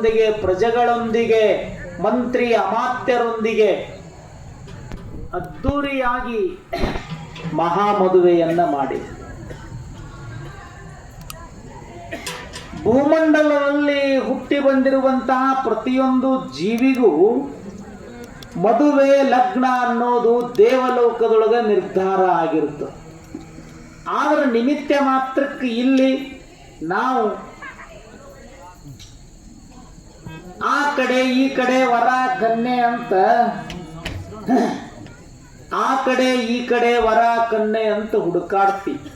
ಜನಗಳೊಂದಿಗೆ, ಪ್ರಜೆಗಳೊಂದಿಗೆ, ಮಂತ್ರಿ ಅಮಾತ್ಯರೊಂದಿಗೆ ಅದ್ದೂರಿಯಾಗಿ ಮಹಾಮದುವೆಯನ್ನ ಮಾಡಿ ಭೂಮಂಡಲದಲ್ಲಿ ಹುಟ್ಟಿ ಬಂದಿರುವಂತಹ ಪ್ರತಿಯೊಂದು ಜೀವಿಗೂ ಮದುವೆ ಲಗ್ನ ಅನ್ನೋದು ದೇವಲೋಕದೊಳಗೆ ನಿರ್ಧಾರ ಆಗಿರುತ್ತೆ. ಆದ್ರೆ ನಿಮಿತ್ತ ಮಾತ್ರಕ್ಕೆ ಇಲ್ಲಿ ನಾವು ಆ ಕಡೆ ಈ ಕಡೆ ವರ ಕನ್ಯೆ ಅಂತ, ಆ ಕಡೆ ಈ ಕಡೆ ವರ ಕನ್ಯೆ ಅಂತ ಹುಡುಕಾಡ್ತೀವಿ.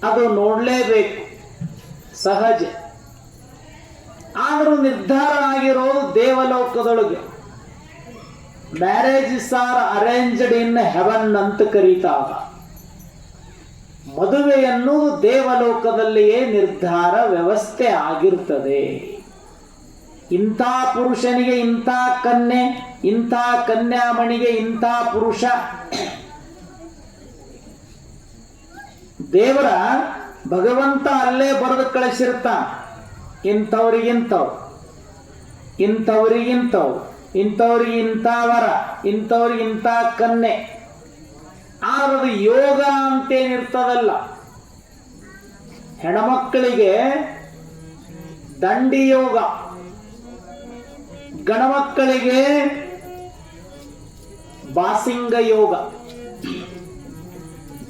ಅದು ನೋಡಲೇಬೇಕು, ಸಹಜ. ಆದರೂ ನಿರ್ಧಾರ ಆಗಿರೋದು ದೇವಲೋಕದೊಳಗೆ. Marriages are arranged in heaven ಅಂತ ಕರೀತಾವ. ಮದುವೆ ಎನ್ನುವುದು ದೇವಲೋಕದಲ್ಲಿಯೇ ನಿರ್ಧಾರ ವ್ಯವಸ್ಥೆ ಆಗಿರ್ತದೆ. ಇಂಥ ಪುರುಷನಿಗೆ ಇಂಥ ಕನ್ಯೆ, ಇಂಥ ಕನ್ಯಾಮಣಿಗೆ ಇಂಥ ಪುರುಷ. ದೇವರ ಭಗವಂತ ಅಲ್ಲೇ ಬರೆದು ಕಳಿಸಿರ್ತಾನ. ಇಂಥವ್ರಿಗಿಂಥವ್ರು, ಇಂಥವ್ರಿಗಿಂಥವ್ರು, ಇಂಥವ್ರಿಗೆ ಇಂಥ ವರ, ಇಂಥವ್ರಿಗೆ ಇಂಥ ಕನ್ಯೆ. ಆದ್ರದು ಯೋಗ ಅಂತೇನಿರ್ತದಲ್ಲ. ಹೆಣ್ಮಕ್ಕಳಿಗೆ ದಂಡಿ ಯೋಗ, ಗಣಮಕ್ಕಳಿಗೆ ಬಾಸಿಂಗ ಯೋಗ.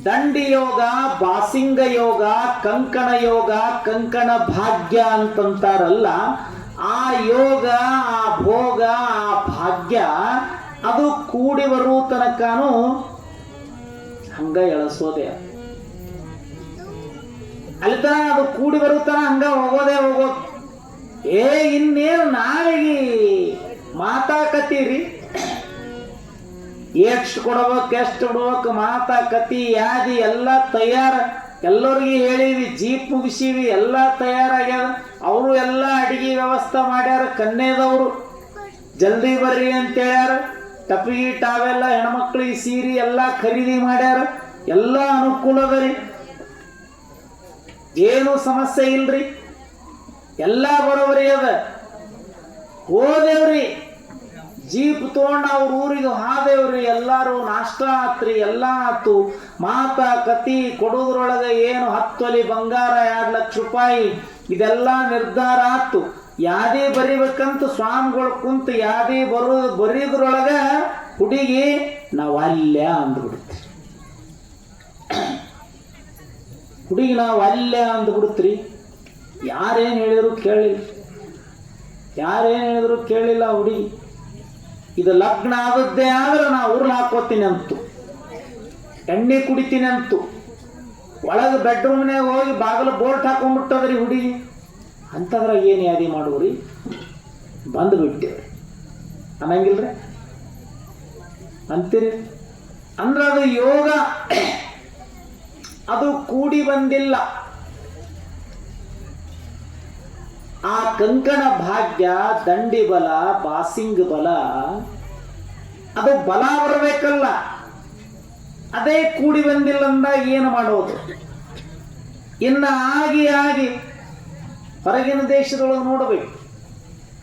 ದಂಡಿ ಯೋಗ, ಬಾಸಿಂಗ ಯೋಗ, ಕಂಕಣ ಯೋಗ, ಕಂಕಣ ಭಾಗ್ಯ ಅಂತಂತಾರಲ್ಲ. ಆ ಯೋಗ, ಆ ಭೋಗ, ಆ ಭಾಗ್ಯ ಅದು ಕೂಡಿ ಬರುವ ತನಕನೂ ಹಂಗ ಎಳಸೋದೆ. ಅಲ್ಲಿ ತನ ಅದು ಕೂಡಿ ಬರುತ್ತಾನ ಹಂಗ ಹೋಗೋದೇ ಹೋಗೋದು. ಇನ್ನೇನು ನಾಳೆಗೆ ಮಾತಾಕತ್ತೀರಿ, ಎಷ್ಟು ಕೊಡ್ಬೇಕು ಎಷ್ಟು ಕೊಡ್ಬೇಕು ಮಾತಾಕತಿ ಯಾದಿ ಎಲ್ಲ ತಯಾರ. ಎಲ್ಲರಿಗೆ ಹೇಳಿವಿ, ಜೀಪ್ ಮುಗಿಸಿವಿ, ಎಲ್ಲ ತಯಾರಾಗ್ಯಾರ. ಅವರು ಎಲ್ಲ ಅಡಿಗೆ ವ್ಯವಸ್ಥೆ ಮಾಡ್ಯಾರ. ಕನ್ಯೆದವರು ಜಲ್ದಿ ಬರ್ರಿ ಅಂತ ಹೇಳ್ಯಾರ. ಟಪಿಗಿ ಟಾವೆಲ್ಲ ಹೆಣ್ಮಕ್ಳಿಗೆ ಸೀರೆ ಎಲ್ಲ ಖರೀದಿ ಮಾಡ್ಯಾರ. ಎಲ್ಲ ಅನುಕೂಲ ಅದ ರೀ, ಏನು ಸಮಸ್ಯೆ ಇಲ್ರಿ, ಎಲ್ಲ ಬರೋಬರಿ ಅದ. ಹೋದೇವ್ರಿ, ಜೀಪ್ ತಗೊಂಡು ಅವ್ರ ಊರಿಗೆ ಹಾದೇವ್ರಿ. ಎಲ್ಲಾರು ನಾಷ್ಟ ಆತ್ರಿ, ಎಲ್ಲ ಆತು. ಮಾತಾ ಕತಿ ಕೊಡೋದ್ರೊಳಗೆ ಏನು 10 ತೊಲಿ ಬಂಗಾರ, 2 ಲಕ್ಷ ರೂಪಾಯಿ ಇದೆಲ್ಲ ನಿರ್ಧಾರ ಆತು. ಯಾದೇ ಬರಿಬೇಕಂತ ಸ್ವಾಮಿಗಳು ಕುಂತು ಯಾದೇ ಬರೀದ್ರೊಳಗ ಹುಡುಗಿ ನಾವು ಅಲ್ಯ ಅಂದ್ಬಿಡ್ತೀವಿ. ಹುಡುಗಿ ನಾವು ಅಲ್ಯ ಅಂದ್ಬಿಡ್ತೀರಿ. ಯಾರೇನು ಹೇಳಿದ್ರು ಕೇಳಿಲ್ಲ, ಯಾರೇನು ಹೇಳಿದ್ರು ಕೇಳಿಲ್ಲ. ಹುಡುಗಿ ಇದು ಲಗ್ನ ಆದದ್ದೇ ಆದ್ರೆ ನಾ ಉರ್ಲು ಹಾಕೋತೀನಿ ಅಂತು, ಎಣ್ಣೆ ಕುಡಿತೀನಿ ಅಂತು. ಒಳಗೆ ಬೆಡ್ರೂಮ್ನಾಗ ಹೋಗಿ ಬಾಗಿಲು ಬೋಲ್ಟ್ ಹಾಕೊಂಡ್ಬಿಟ್ಟದ್ರಿ ಹುಡುಗಿ. ಅಂಥದ್ರಾಗ ಏನು ಯಾದಿ ಮಾಡುವ್ರಿ, ಬಂದು ಬಿಟ್ಟೇವ್ರಿ ಅನ್ನಂಗಿಲ್ರಿ ಅಂತೀರಿ. ಅಂದ್ರೆ ಅದು ಯೋಗ, ಅದು ಕೂಡಿ ಬಂದಿಲ್ಲ. ಆ ಕಂಕಣ ಭಾಗ್ಯ, ದಂಡಿ ಬಲ, ಬಾಸಿಂಗ್ ಬಲ, ಅದು ಬಲ ಬರಬೇಕಲ್ಲ. ಅದೇ ಕೂಡಿ ಬಂದಿಲ್ಲ ಅಂದಾಗ ಏನು ಮಾಡೋದು? ಇನ್ನು ಆಗಿ ಹೊರಗಿನ ದೇಶದೊಳಗೆ ನೋಡಬೇಕು.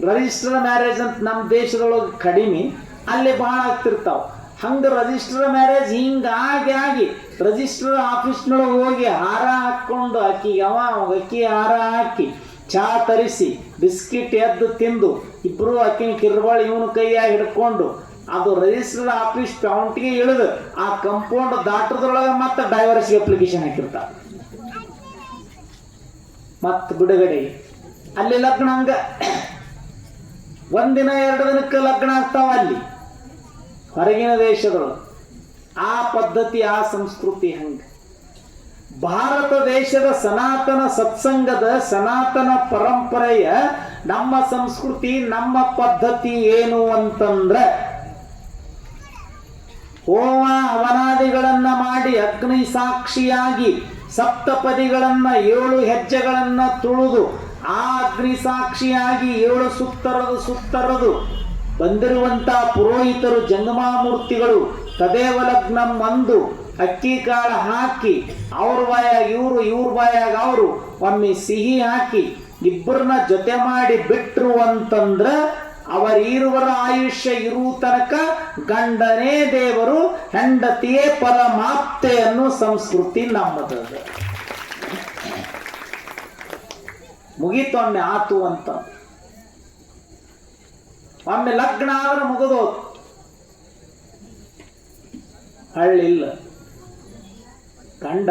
ರಿಜಿಸ್ಟರ್ ಮ್ಯಾರೇಜ್ ಅಂತ ನಮ್ಮ ದೇಶದೊಳಗೆ ಕಡಿಮೆ, ಅಲ್ಲಿ ಭಾಳ ಆಗ್ತಿರ್ತಾವ. ಹಂಗೆ ರಿಜಿಸ್ಟರ್ ಮ್ಯಾರೇಜ್ ಹಿಂಗಾಗಿ ರಿಜಿಸ್ಟರ್ ಆಫೀಸ್ನೊಳಗೆ ಹೋಗಿ ಹಾರ ಹಾಕ್ಕೊಂಡು ಅಕ್ಕಿಗೆ ಅಕ್ಕಿ ಹಾರ ಹಾಕಿ ಚಾ ತರಿಸಿ ಬಿಸ್ಕಿಟ್ ಎದ್ದು ತಿಂದು ಇಬ್ಬರು ಅಕ್ಕಿನ ಕಿರ್ಬಾಳಿ ಇವನ ಕೈಯಾಗಿ ಹಿಡ್ಕೊಂಡು ಅದು ರಿಜಿಸ್ಟರ್ ಆಫೀಸ್ ಕೌಂಟ್ಗೆ ಇಳಿದು ಆ ಕಂಪೌಂಡ್ ದಾಟದ್ರೊಳಗೆ ಮತ್ತೆ ಡೈವರ್ಸ್ಗೆ ಅಪ್ಲಿಕೇಶನ್ ಹಾಕಿರ್ತಾರೆ. ಮತ್ತು ಬಿಡುಗಡೆ ಅಲ್ಲಿ ಲಗ್ನ ಹಂಗ 1 ದಿನ 2 ದಿನಕ್ಕೆ ಲಗ್ನ ಆಗ್ತಾವ ಅಲ್ಲಿ ಹೊರಗಿನ ದೇಶದೊಳಗೆ. ಆ ಪದ್ಧತಿ, ಆ ಸಂಸ್ಕೃತಿ ಹಂಗ. ಭಾರತ ದೇಶದ ಸನಾತನ ಸತ್ಸಂಗದ ಸನಾತನ ಪರಂಪರೆಯ ನಮ್ಮ ಸಂಸ್ಕೃತಿ, ನಮ್ಮ ಪದ್ಧತಿ ಏನು ಅಂತಂದ್ರೆ ಹೋಮ ಹವನಾದಿಗಳನ್ನ ಮಾಡಿ ಅಗ್ನಿ ಸಾಕ್ಷಿಯಾಗಿ ಸಪ್ತಪದಿಗಳನ್ನ 7 ಹೆಜ್ಜೆಗಳನ್ನ ತುಳಿದು ಆ ಅಗ್ನಿ ಸಾಕ್ಷಿಯಾಗಿ 7 ಸುತ್ತರದು ಬಂದಿರುವಂತ ಪುರೋಹಿತರು ಜಂಗಮಾಮೂರ್ತಿಗಳು ತದೇವ ಲಗ್ನಂ ಅಂದು ಅಕ್ಕಿ ಕಾಳು ಹಾಕಿ ಅವ್ರ ಬಾಯಾಗ ಇವ್ರ ಬಾಯಾಗ ಅವರು ಒಮ್ಮೆ ಸಿಹಿ ಹಾಕಿ ಇಬ್ಬರನ್ನ ಜೊತೆ ಮಾಡಿ ಬಿಟ್ರು ಅಂತಂದ್ರ ಅವರಿರುವರ ಆಯುಷ್ಯ ಇರುವ ತನಕ ಗಂಡನೇ ದೇವರು, ಹೆಂಡತಿಯೇ ಪರಮಾಪ್ತೆ ಅನ್ನೋ ಸಂಸ್ಕೃತಿ ನಮ್ಮದು. ಮುಗೀತೊಮ್ಮೆ ಆತು ಅಂತ. ಒಮ್ಮೆ ಲಗ್ನ ಆದ್ರೆ ಮುಗಿದೋದು. ಹಳ್ಳಿಲ್ಲ. ಗಂಡ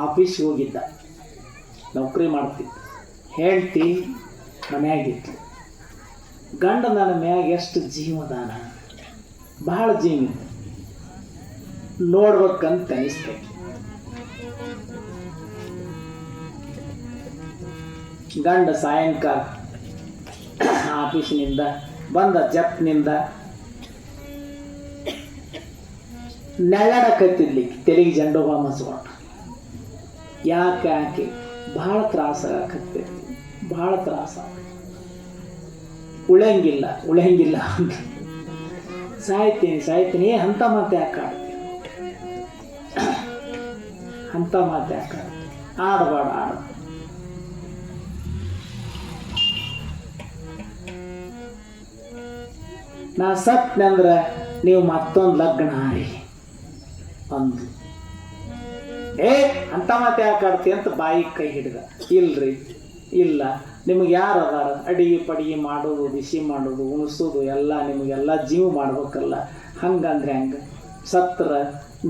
ಆಫೀಸ್ಗೆ ಹೋಗಿದ್ದ, ನೌಕರಿ ಮಾಡ್ತಿದ್ದ. ಹೇಳ್ತಿ ಮನ್ಯಾಗಿತ್ತು. ಗಂಡ ನನ್ನ ಮ್ಯಾಗ ಎಷ್ಟು ಜೀವದಾನ, ಬಹಳ ಜೀವ ನೋಡ್ಬೇಕಂತ ಅನಿಸ್ತೈತಿ. ಗಂಡ ಸಾಯಂಕಾಲ ಆಫೀಸಿನಿಂದ ಬಂದ ಜಪ್ನಿಂದ ನೆಳ್ಳಡಕತ್ತಿದ್ಲಿ, ತೆಲಿಗೆ ಜಂಡು ಬಾಂಬ್ ಹಚ್ಕೊಂಡು. ಯಾಕೆ ಬಹಳ ತ್ರಾಸ ಆಗಕತ್ತೈತಿ, ಬಹಳ ತ್ರಾಸ. ಉಳಿಯಂಗಿಲ್ಲ ಅಂತ ಸಾಯ್ತೀನಿ ಅಂತ ಮಾತು ಯಾಕೆ ಆಡ್ತೀನಿ, ಅಂತ ಮಾತು ಯಾಕೆ ಆಡಬೇಡ. ನಾ ಸತ್ನೆ ಅಂದ್ರೆ ನೀವು ಮತ್ತೊಂದು ಲಗ್ನ ಆಡಿ ಅಂದು. ಅಂತ ಮಾತು ಯಾಕೆ ಆಡ್ತಿ ಅಂತ ಬಾಯಿ ಕೈ ಹಿಡಿದ. ಇಲ್ರಿ, ಇಲ್ಲ, ನಿಮಗೆ ಯಾರು ಅದಾರ ಅಡಿಗೆ ಮಾಡೋದು, ಬಿಸಿ ಮಾಡೋದು, ಉಣಿಸೋದು ಎಲ್ಲ ನಿಮಗೆಲ್ಲ ಜೀವ ಮಾಡ್ಬೇಕಲ್ಲ. ಹಂಗಂದ್ರೆ ಹಂಗೆ ಸತ್ರ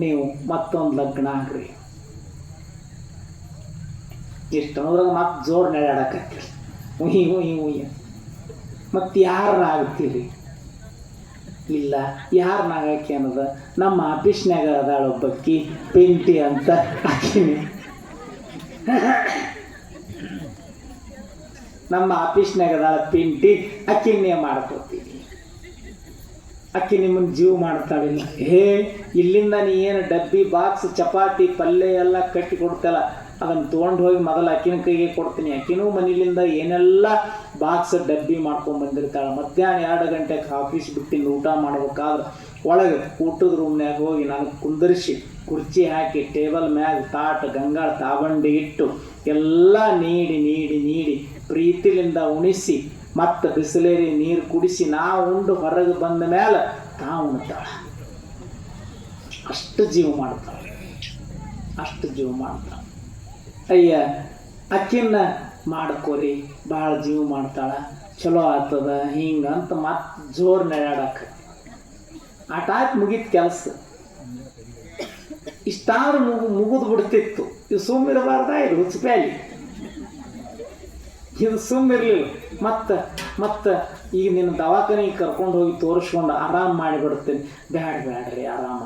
ನೀವು ಮತ್ತೊಂದು ಲಗ್ನ ಆಗ್ರಿ. ಇಷ್ಟು ಅನ್ನೋದ್ರಾಗ ಮತ್ತೆ ಜೋರು ನೆಡಾಡಕತ್ತೀರಿ, ಉಯ್ ಮತ್ತೆ ಯಾರನ್ನ ಆಗ್ತೀರಿ? ಇಲ್ಲ, ಯಾರನ್ನಾಗಕ್ಕೆ ಅನ್ನೋದು ನಮ್ಮ ಆಫೀಸ್ನಾಗ ಅದಾಳ ಒಬ್ಬಕ್ಕಿ ಪಿಂಟಿ ಅಂತ, ಆಕಿನಿ ನಮ್ಮ ಆಫೀಸ್ನಾಗ ಅದಾಳ ಪಿಂಟಿ, ಅಕ್ಕಿನ್ನೇ ಮಾಡ್ಕೊತೀವಿ. ಅಕ್ಕಿ ನಿಮ್ಮನ್ನು ಜೀವ ಮಾಡ್ತಾಳಿಲ್ಲ. ಇಲ್ಲಿಂದ ನೀ ಏನು ಡಬ್ಬಿ ಬಾಕ್ಸ್ ಚಪಾತಿ ಪಲ್ಯ ಎಲ್ಲ ಕಟ್ಟಿ ಕೊಡ್ತಲ್ಲ, ಅದನ್ನು ತೊಗೊಂಡು ಹೋಗಿ ಮೊದಲು ಅಕ್ಕಿನ ಕೈಗೆ ಕೊಡ್ತೀನಿ. ಅಕ್ಕಿನೂ ಮನೇಲಿಂದ ಏನೆಲ್ಲ ಬಾಕ್ಸ್ ಡಬ್ಬಿ ಮಾಡ್ಕೊಂಡು ಬಂದಿರ್ತಾಳೆ. ಮಧ್ಯಾಹ್ನ 2 ಗಂಟೆಗೆ ಆಫೀಸ್ ಬಿಟ್ಟಿಂದ ಊಟ ಮಾಡ್ಬೇಕಾದ್ರೆ ಒಳಗೆ ಊಟದ ರೂಮ್ನ್ಯಾಗ ಹೋಗಿ ನಾನು ಕುಂದರ್ಸಿ ಕುರ್ಚಿ ಹಾಕಿ ಟೇಬಲ್ ಮ್ಯಾಗ ತಾಟ ಗಂಗಾಳ ತಾಬಂಡಿ ಇಟ್ಟು ಎಲ್ಲ ನೀಡಿ ಪ್ರೀತಿಲಿಂದ ಉಣಿಸಿ ಮತ್ತು ಬಿಸಿಲೇರಿ ನೀರು ಕುಡಿಸಿ ನಾವು ಉಂಡು ಹೊರಗೆ ಬಂದ ಮೇಲೆ ತಾವು ಉಣ್ತಾಳೆ. ಅಷ್ಟು ಜೀವ ಮಾಡ್ತಾಳೆ. ಅಯ್ಯ ಅಕ್ಕಿನ್ನ ಮಾಡ್ಕೋರಿ, ಭಾಳ ಜೀವ ಮಾಡ್ತಾಳ, ಚಲೋ ಆಗ್ತದ ಹಿಂಗಂತ ಮತ್ತೆ ಜೋರು ನೆಡಾಡಕ್ಕೆ ಆಟ ಆಯ್ತು. ಮುಗೀತು ಕೆಲಸ. ಇಷ್ಟಾದ್ರೂ ಮುಗಿದು ಬಿಡ್ತಿತ್ತು. ಇದು ಸುಮ್ಮಿರಬಾರ್ದ, ಇದು ಹುಚ್ಚಪ್ಯಾಲಿ, ಇದು ಸುಮ್ಮಿರ್ಲಿಲ್ಲ. ಮತ್ತೆ ಈಗ ನಿನ್ನ ದವಾಖಾನೆಗೆ ಕರ್ಕೊಂಡು ಹೋಗಿ ತೋರಿಸ್ಕೊಂಡು ಆರಾಮ್ ಮಾಡಿಬಿಡ್ತೀನಿ. ಬ್ಯಾಡ್ರಿ ಆರಾಮ,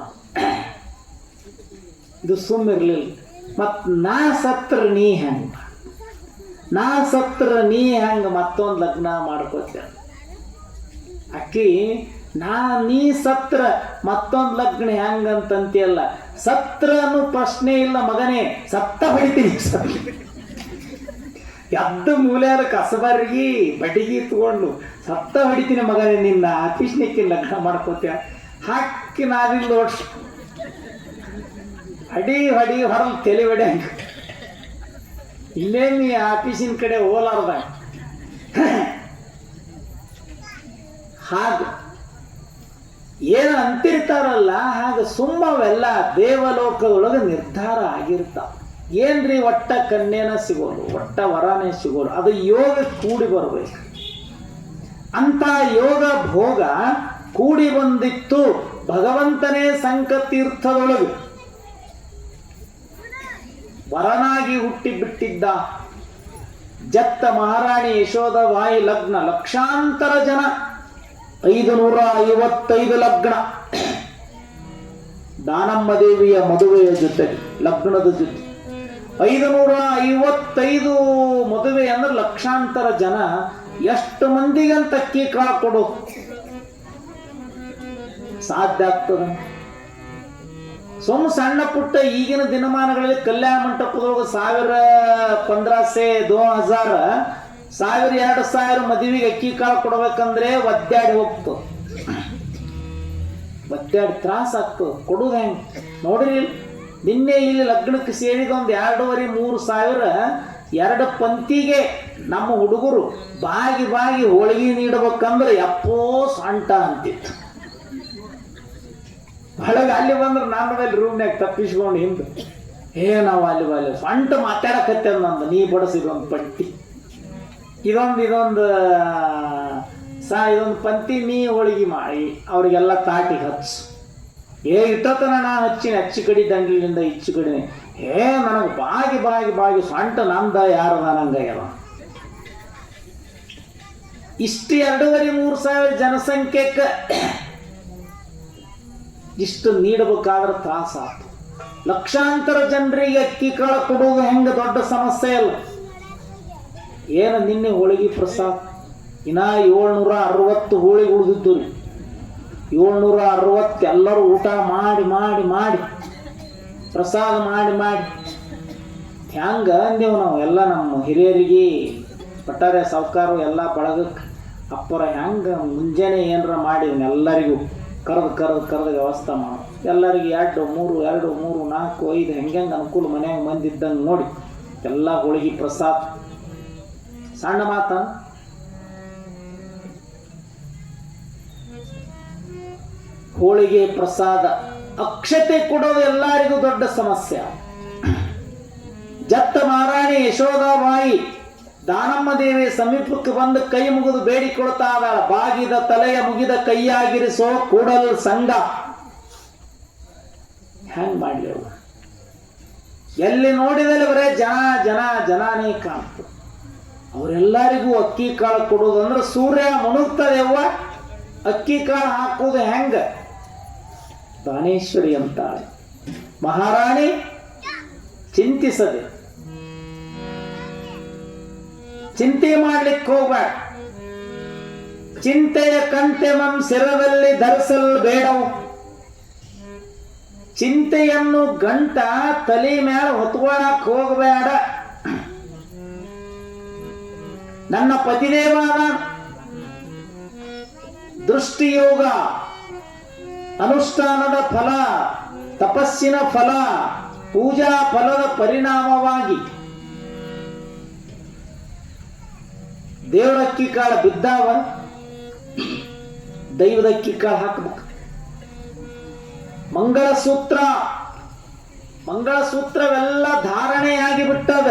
ಇದು ಸುಮ್ಮಿರ್ಲಿಲ್ಲ. ಮತ್ತು ನಾ ಸತ್ರ ನೀ ಹೆಂಗೆ ಮತ್ತೊಂದು ಲಗ್ನ ಮಾಡ್ಕೋತ. ಅಕ್ಕಿ ನೀ ಸತ್ರ ಮತ್ತೊಂದು ಲಗ್ನ ಹೆಂಗಂತಂತಿಯಲ್ಲ, ಸತ್ರ ಅನ್ನೋ ಪ್ರಶ್ನೆ ಇಲ್ಲ ಮಗನೇ, ಸತ್ತ ಹೊಡಿತೀನಿ. ಎದ್ದು ಮೂಲೆಯಾರ ಕಸಬರ್ಗಿ ಬಡಿಗಿ ತಗೊಂಡು ಸತ್ತ ಹೊಡಿತೀನಿ ಮಗನೇ, ನಿನ್ನ ಆಫೀಸ್ನಕ್ಕೆ ಲಗ್ನ ಮಾಡ್ಕೋತ. ಹಾಕಿ ನಾವಿಲ್ಲಿ ನೋಡ್ಸಿ ಹೊಡಿ ಹೊರಲ್ ತಲೆ ಹೊಡೆ ಹಂಗೆ. ಇಲ್ಲೇನು ಆಫೀಸಿನ ಕಡೆ ಹೋಲಾರ್ದ ಹಾಗೆ ಏನು ಅಂತಿರ್ತಾರಲ್ಲ, ಹಾಗೆ ಸುಮ್ಮವೆಲ್ಲ ದೇವಲೋಕದೊಳಗೆ ನಿರ್ಧಾರ ಆಗಿರ್ತಾವ. ಏನ್ರಿ ಒಟ್ಟ ಕನ್ಯೆನ ಸಿಗೋಲು, ಒಟ್ಟ ವರನೇ ಸಿಗೋಲು, ಅದು ಯೋಗ ಕೂಡಿ ಬರ್ಬೇಕು. ಅಂತ ಯೋಗ ಭೋಗ ಕೂಡಿ ಬಂದಿತ್ತು ಭಗವಂತನೇ ಸಂಕತೀರ್ಥದೊಳಗೆ ವರನಾಗಿ ಹುಟ್ಟಿ ಬಿಟ್ಟಿದ್ದ. ಜತ್ತ ಮಹಾರಾಣಿ ಯಶೋಧ ಬಾಯಿ ಲಗ್ನ, ಲಕ್ಷಾಂತರ ಜನ, 555 ಲಗ್ನ. ದಾನಮ್ಮ ದೇವಿಯ ಮದುವೆಯ ಜೊತೆ ಲಗ್ನದ ಜೊತೆ 555 ಮದುವೆ ಅಂದ್ರೆ ಲಕ್ಷಾಂತರ ಜನ. ಎಷ್ಟು ಮಂದಿಗಂತ ಅಕ್ಕಿ ಕಾಳು ಕೊಡು ಸಾಧ್ಯ ಆಗ್ತದ? ಸಣ್ಣ ಪುಟ್ಟ ಈಗಿನ ದಿನಮಾನಗಳಲ್ಲಿ ಕಲ್ಯಾಣ ಮಂಟಪದೊಳಗೆ 1000, 1500, 2000, 1000-2000 ಮದುವೆಗೆ ಅಕ್ಕಿ ಕಾಳು ಕೊಡ್ಬೇಕಂದ್ರೆ ಒದ್ದಾಡಿ ಹೋಗ್ತು, ಒದ್ದಾಡಿ ತ್ರಾಸ ಆಗ್ತದೆ. ಕೊಡುದು ಹೆಂಗೆ ನೋಡ್ರಿ, ನಿನ್ನೆ ಇಲ್ಲಿ ಲಗ್ನಕ್ಕೆ ಸೇರಿದ ಒಂದು 2,500-3,000 2 ಪಂಕ್ತಿಗೆ ನಮ್ಮ ಹುಡುಗರು ಬಾಗಿ ಹೋಳಿಗೆ ನೀಡಬೇಕಂದ್ರೆ ಯಪ್ಪೋ ಸೊಂಟ ಅಂತಿತ್ತು. ಒಳಗೆ ಅಲ್ಲಿ ಬಂದ್ರೆ ನನ್ನ ಮೇಲೆ ರೂಮ್ನಾಗ ತಪ್ಪಿಸ್ಕೊಂಡು ಹಿಂದೆ ನಾವು ಅಲ್ಲಿ ಸೊಂಟ ಮಾತಾಡಕತ್ತೇವೆ ನಂದು ನೀ ಬಡಿಸಿದೊಂದು ಪಟ್ಟಿ ಇದೊಂದು ಪಂಕ್ತಿ ನೀ ಹೋಳಿಗೆ ಮಾಡಿ ಅವರಿಗೆಲ್ಲ ತಾಟಿಗೆ ಹಚ್ಚು. ಇಟ್ಟತನ ನಾ ಹಚ್ಚಿ ಕಡಿ ದಂಡ್ಲಿಂದ ಇಚ್ಚು ಕಡಿನೆ ನನಗೆ ಬಾಗಿ ಸೊಂಟ ನಂದ ಯಾರದ ನಂಗಾಗ್ಯದ. ಇಷ್ಟು 2,500-3,000 ಜನಸಂಖ್ಯೆಗೆ ಇಷ್ಟು ನೀಡಬೇಕಾದ್ರೆ ತ್ರಾಸಾತು. ಲಕ್ಷಾಂತರ ಜನರಿಗೆ ಅಕ್ಕಿ ಕಾಳು ಕೊಡುವುದು ಹೆಂಗೆ ದೊಡ್ಡ ಸಮಸ್ಯೆ ಅಲ್ಲ. ಏನು ನಿನ್ನೆ ಹೋಳಿಗೆ ಪ್ರಸಾದ ಇನ್ನ 760 ಹೋಳಿಗೆ ಉಳಿದಿದ್ದು. 760 ಎಲ್ಲರೂ ಊಟ ಮಾಡಿ ಪ್ರಸಾದ ಮಾಡಿ ಹ್ಯಾಂಗ ಅಂದೇವು ನಾವು ಎಲ್ಲ ನಮ್ಮ ಹಿರಿಯರಿಗೆ ಪಟ್ಟಾರೆ ಸಾವುಕಾರು ಎಲ್ಲ ಬಳಗಕ್ಕೆ ಅಪ್ಪರ ಹೆಂಗೆ ಮುಂಜಾನೆ ಏನರ ಮಾಡಿದ್ನಿ ಎಲ್ಲರಿಗೂ ಕರೆದು ವ್ಯವಸ್ಥೆ ಮಾಡು. ಎಲ್ಲರಿಗೆ 2, 3, 4, 5 ಹೆಂಗೆ ಅನುಕೂಲ ಮನ್ಯಾಗ ಮಂದಿದ್ದಂಗೆ ನೋಡಿ ಎಲ್ಲ ಹೋಳಿಗೆ ಪ್ರಸಾದ. ಸಣ್ಣ ಮಾತ ಹೋಳಿಗೆ ಪ್ರಸಾದ ಅಕ್ಷತೆ ಕೊಡೋದು ಎಲ್ಲರಿಗೂ ದೊಡ್ಡ ಸಮಸ್ಯೆ. ಜತ್ತ ಮಹಾರಾಣಿ ಯಶೋಧಾಬಾಯಿ ದಾನಮ್ಮ ದೇವಿ ಸಮೀಪಕ್ಕೆ ಬಂದು ಕೈ ಮುಗಿದು ಬೇಡಿಕೊಳ್ತಾ ಇದ್ದಾಳ. ಬಾಗಿದ ತಲೆಯ ಮುಗಿದ ಕೈಯಾಗಿರಿಸೋ ಕೂಡಲ್ ಸಂಘ. ಹೆಂಗ್ ಮಾಡ್ಲಿ ಅವ್ರು? ಎಲ್ಲಿ ನೋಡಿದಲ್ಲಿ ಬರೇ ಜನಾನೇ ಕಾಣ್ತು. ಅವರೆಲ್ಲರಿಗೂ ಅಕ್ಕಿ ಕಾಳು ಕೊಡೋದಂದ್ರೆ ಸೂರ್ಯ ಮುಣುಗ್ತದೆವ್ವ. ಅಕ್ಕಿ ಕಾಳು ಹಾಕೋದು ಹೆಂಗ? ದಾನೇಶ್ವರಿ ಅಂತಾಳೆ ಮಹಾರಾಣಿ. ಚಿಂತಿಸದೆ ಚಿಂತೆ ಮಾಡ್ಲಿಕ್ಕೆ ಹೋಗ್ಬೇಡ. ಚಿಂತೆಯ ಕಂತೆ ನಮ್ ಸಿರದಲ್ಲಿ ಧರಿಸಲ್ ಬೇಡವು. ಚಿಂತೆಯನ್ನು ಗಂಟ ತಲೆ ಮೇಲೆ ಹೊತ್ಕೊಳಕ್ ಹೋಗಬೇಡ. ನನ್ನ ಪತಿದೇವಾದ ದೃಷ್ಟಿಯೋಗ ಅನುಷ್ಠಾನದ ಫಲ, ತಪಸ್ಸಿನ ಫಲ, ಪೂಜಾ ಫಲದ ಪರಿಣಾಮವಾಗಿ ದೇವರಕ್ಕಿ ಕಾಳು ಬಿದ್ದಾವ. ದೈವದಕ್ಕಿ ಕಾಳು ಹಾಕಬೇಕು. ಮಂಗಳಸೂತ್ರವೆಲ್ಲ ಧಾರಣೆಯಾಗಿ ಬಿಟ್ಟದ.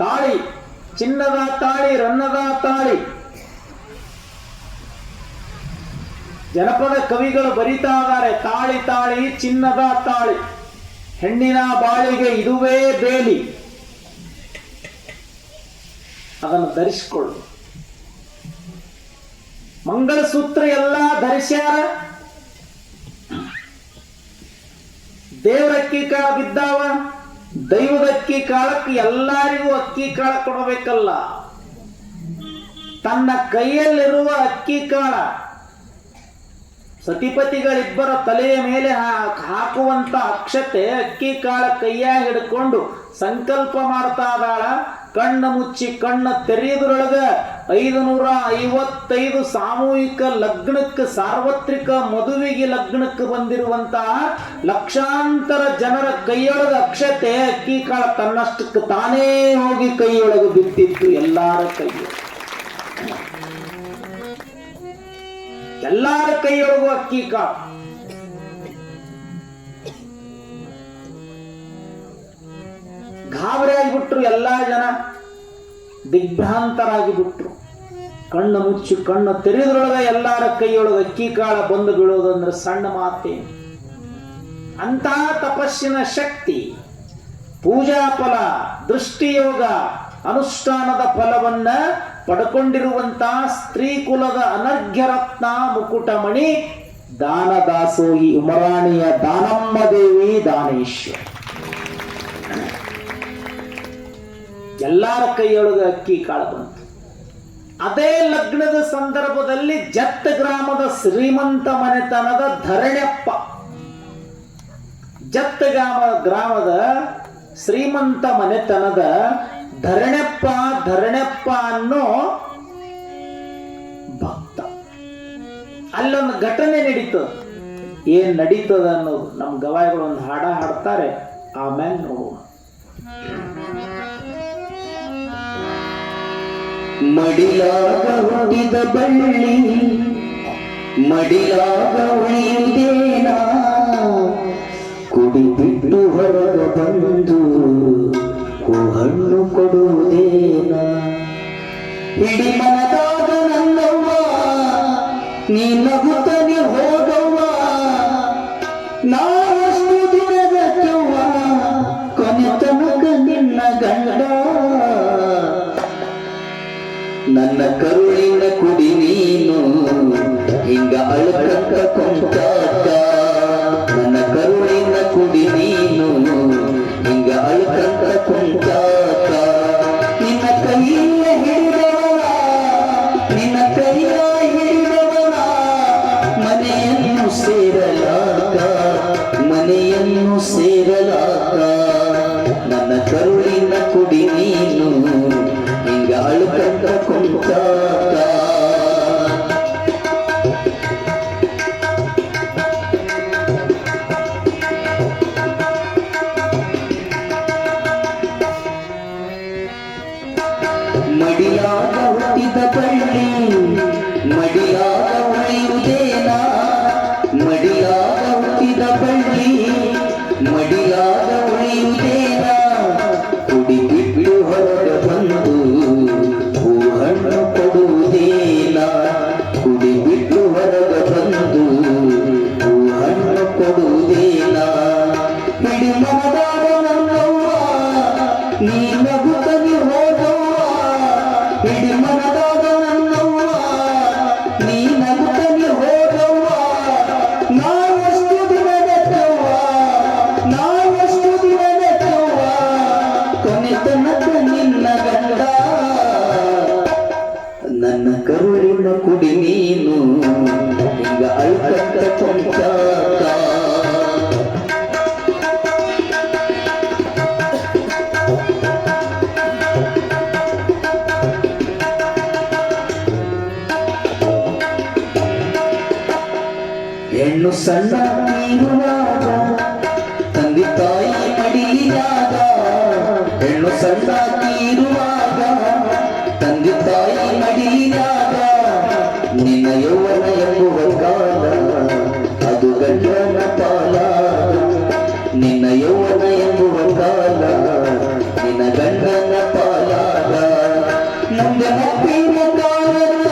ತಾಳಿ, ಚಿನ್ನದ ತಾಳಿ, ರನ್ನದ ತಾಳಿ. ಜನಪದ ಕವಿಗಳು ಬರಿತಾ ಇದ್ದಾರೆ, ತಾಳಿ ಚಿನ್ನದ ತಾಳಿ, ಹೆಣ್ಣಿನ ಬಾಳಿಗೆ ಇದುವೇ ಬೇಲಿ. ಅದನ್ನು ಧರಿಸಿಕೊಳ್ಳು. ಮಂಗಳಸೂತ್ರ ಎಲ್ಲ ಧರಿಸ್ಯಾರ. ದೇವರಕ್ಕಿ ಕಾಳು ಬಿದ್ದಾವ. ದೈವದಕ್ಕಿ ಕಾಳಕ್ಕೆ ಎಲ್ಲರಿಗೂ ಅಕ್ಕಿ ಕಾಳು ಕೊಡಬೇಕಲ್ಲ. ತನ್ನ ಕೈಯಲ್ಲಿರುವ ಅಕ್ಕಿ ಕಾಳ ಸತಿಪತಿಗಳಿಬ್ಬರ ತಲೆಯ ಮೇಲೆ ಹಾಕುವಂತ ಅಕ್ಷತೆ ಅಕ್ಕಿ ಕಾಳ ಕೈಯಾಗ ಹಿಡ್ಕೊಂಡು ಸಂಕಲ್ಪ ಮಾಡ್ತಾ ಇದ್ದಾಳ. ಕಣ್ಣು ಮುಚ್ಚಿ ಕಣ್ಣ ತೆರೆಯುವುದರೊಳಗ 555 ಸಾಮೂಹಿಕ ಲಗ್ನಕ್ಕೆ, ಸಾರ್ವತ್ರಿಕ ಮದುವೆಗೆ ಲಗ್ನಕ್ಕೆ ಬಂದಿರುವಂತಹ ಲಕ್ಷಾಂತರ ಜನರ ಕೈಯೊಳಗ ಅಕ್ಷತೆ ಅಕ್ಕಿ ಕಾಳ ತನ್ನಷ್ಟಕ್ಕೆ ತಾನೇ ಹೋಗಿ ಕೈಯೊಳಗೆ ಬಿತ್ತಿತ್ತು. ಎಲ್ಲಾರ ಕೈಯೊಳಗೂ ಅಕ್ಕಿ ಕಾಳು. ಗಾಬರಿ ಆಗಿಬಿಟ್ರು. ಎಲ್ಲಾ ಜನ ದಿಗ್ಭ್ರಾಂತರಾಗಿ ಬಿಟ್ರು. ಕಣ್ಣು ಮುಚ್ಚಿ ಕಣ್ಣು ತೆರೆದ್ರೊಳಗ ಎಲ್ಲಾರ ಕೈಯೊಳಗ ಅಕ್ಕಿ ಕಾಳ ಬಂದು ಬೀಳೋದಂದ್ರೆ ಸಣ್ಣ ಮಾತೆ. ಅಂತ ತಪಸ್ಸಿನ ಶಕ್ತಿ, ಪೂಜಾ ಫಲ, ದೃಷ್ಟಿಯೋಗ, ಅನುಷ್ಠಾನದ ಫಲವನ್ನ ಪಡ್ಕೊಂಡಿರುವಂತಹ ಸ್ತ್ರೀ ಕುಲದ ಅನರ್ಘ್ಯ ರತ್ನ ಮುಕುಟಮಣಿ ದಾನದಾಸೋಹಿ ಉಮರಾಣಿಯ ದಾನಮ್ಮ ದೇವಿ ದಾನೇಶ್ವರಿ. ಎಲ್ಲಾರ ಕೈಯೊಳಗ ಅಕ್ಕಿ ಕಾಳು ಬಂತು. ಅದೇ ಲಗ್ನದ ಸಂದರ್ಭದಲ್ಲಿ ಜತ್ತ ಗ್ರಾಮದ ಶ್ರೀಮಂತ ಮನೆತನದ ಧರಣೆಪ್ಪ, ಜತ್ತ ಗ್ರಾಮದ ಶ್ರೀಮಂತ ಮನೆತನದ ಧರಣೆಪ್ಪ ಅನ್ನೋ ಭಕ್ತ. ಅಲ್ಲೊಂದು ಘಟನೆ ನಡೀತು. ಏನು ನಡೀತದ ಅನ್ನೋದು ನಮ್ಮ ಗವಾಯಿಗಳು ಒಂದು ಹಾಡ ಹಾಡ್ತಾರೆ, ಆಮೇಲೆ ನೋಡುವ. ಮಡಿಲಾಗ ಹುಟ್ಟಿದ ಬಳ್ಳಿ ಮಡಿಲಾಗ ಉಳಿಯುವುದೇನ, ಕುಡಿ ಬಿಟ್ಟು ಹೊರಗ ಬಂದು ಹಣ್ಣು ಕೊಡುವುದೇನ. ಇಡಿ ಮನದಾಗ ನನ್ನವ್ವ ನೀ ನಗುತ್ತನೆ ಹೋಗವ್ವ, ನಾವಷ್ಟು ದಿನದ ಕೆವ್ವ ಕೊನೆ ತನಕ ನಿನ್ನ ಗಂಡ. ನನ್ನ ಕರುಳಿನ ಕುಡಿ ನೀನು ಹಿಂಗ ಅಳುಕಕ್ಕ ಕೊಂಚಾಕ, ನನ್ನ ಕರುಳಿನ ಕುಡಿ ನೀನು ಹಿಂಗ ಅಳುಕಕ್ಕ ಕೊಂಚಾಕ. ನಿನ್ನ ಕೈಯ ಹಿಡಿದವನ ನಿನ್ನ ಕೈಯ ಹಿಡಿದವನ ಮನೆಯನ್ನು ಸೇರಲಾಕ, ಮನೆಯನ್ನು ಸೇರಲಾಕ. ನನ್ನ ಕರುಳಿನ ಕುಡಿ ನೀನು ಹಿಂಗ ಅಳುಕಕ್ಕ ಕೊಂಚಾಕ. ಮಡಿಯಾಗ ಹುಟ್ಟಿದ ಬಳ್ಳಿ ಮಡಿಯಾಗ ಉಳಿಯುವುದೇನ, ಮಡಿಯಾಗ ಹುಟ್ಟಿದ ಬಳ್ಳಿ ಮಡಿಯಾಗ ಉಳಿಯುವುದೇನ. ಕುಡಿ ಬಿಟ್ಟು ಹೊರಗ ಬಂದು ಹಣ್ಣು ಕೊಡುವುದೇನ, ಕುಡಿ ಬಿಟ್ಟು ಹೊರಗ ಬಂದು ಹಣ್ಣು ಕೊಡುವುದೇನ. ಹಿಡಿ ಮನದಾಗ ನನ್ನವ್ವ ನೀ ನಗುತ್ತನೆ ಹೋಗವ್ವ, ಹಿಡಿ ಮನದಾಗ ನನ್ನವ್ವ ನೀ ನಗುತ್ತನೆ ಹೋಗವ್ವ. ನಾವಷ್ಟು ದಿನದ ಕವ್ವ ನಾವಷ್ಟು ದಿನದ ಕವ್ವ ಕೊನೆ ತನಕ ನಿನ್ನ ಗಂಡ. ನನ್ನ ಕರುಳಿನ ಕುಡಿ ನೀನು ಹಿಂಗ ಅಳುಕಕ್ಕ ಕೊಂಚಾಕ. ಹೆಣ್ಣು ಸಣ್ಣ ಇರುವಾಗ ತಂದೆ ತಾಯಿ ಮಡಿಲಿಯಾಗ, ಹೆಣ್ಣು ಸಣ್ಣ ಇರುವಾಗ ತಂದೆ ತಾಯಿ ಮಡಿಲಿಯಾಗ. ನಿನ್ನ ಯೌವನ ಎಂಬುವ ಕಾಲ ಅದು ಗಂಡನ ಪಾಲ, ನಿನ್ನ ಯೌವನ ಎಂಬುವ ಕಾಲ ನಿನ್ನ ಗಂಡನ ಪಾಲಾಗ. ಮುಂದೆ ಮಪ್ಪಿನ ಕಾಲದ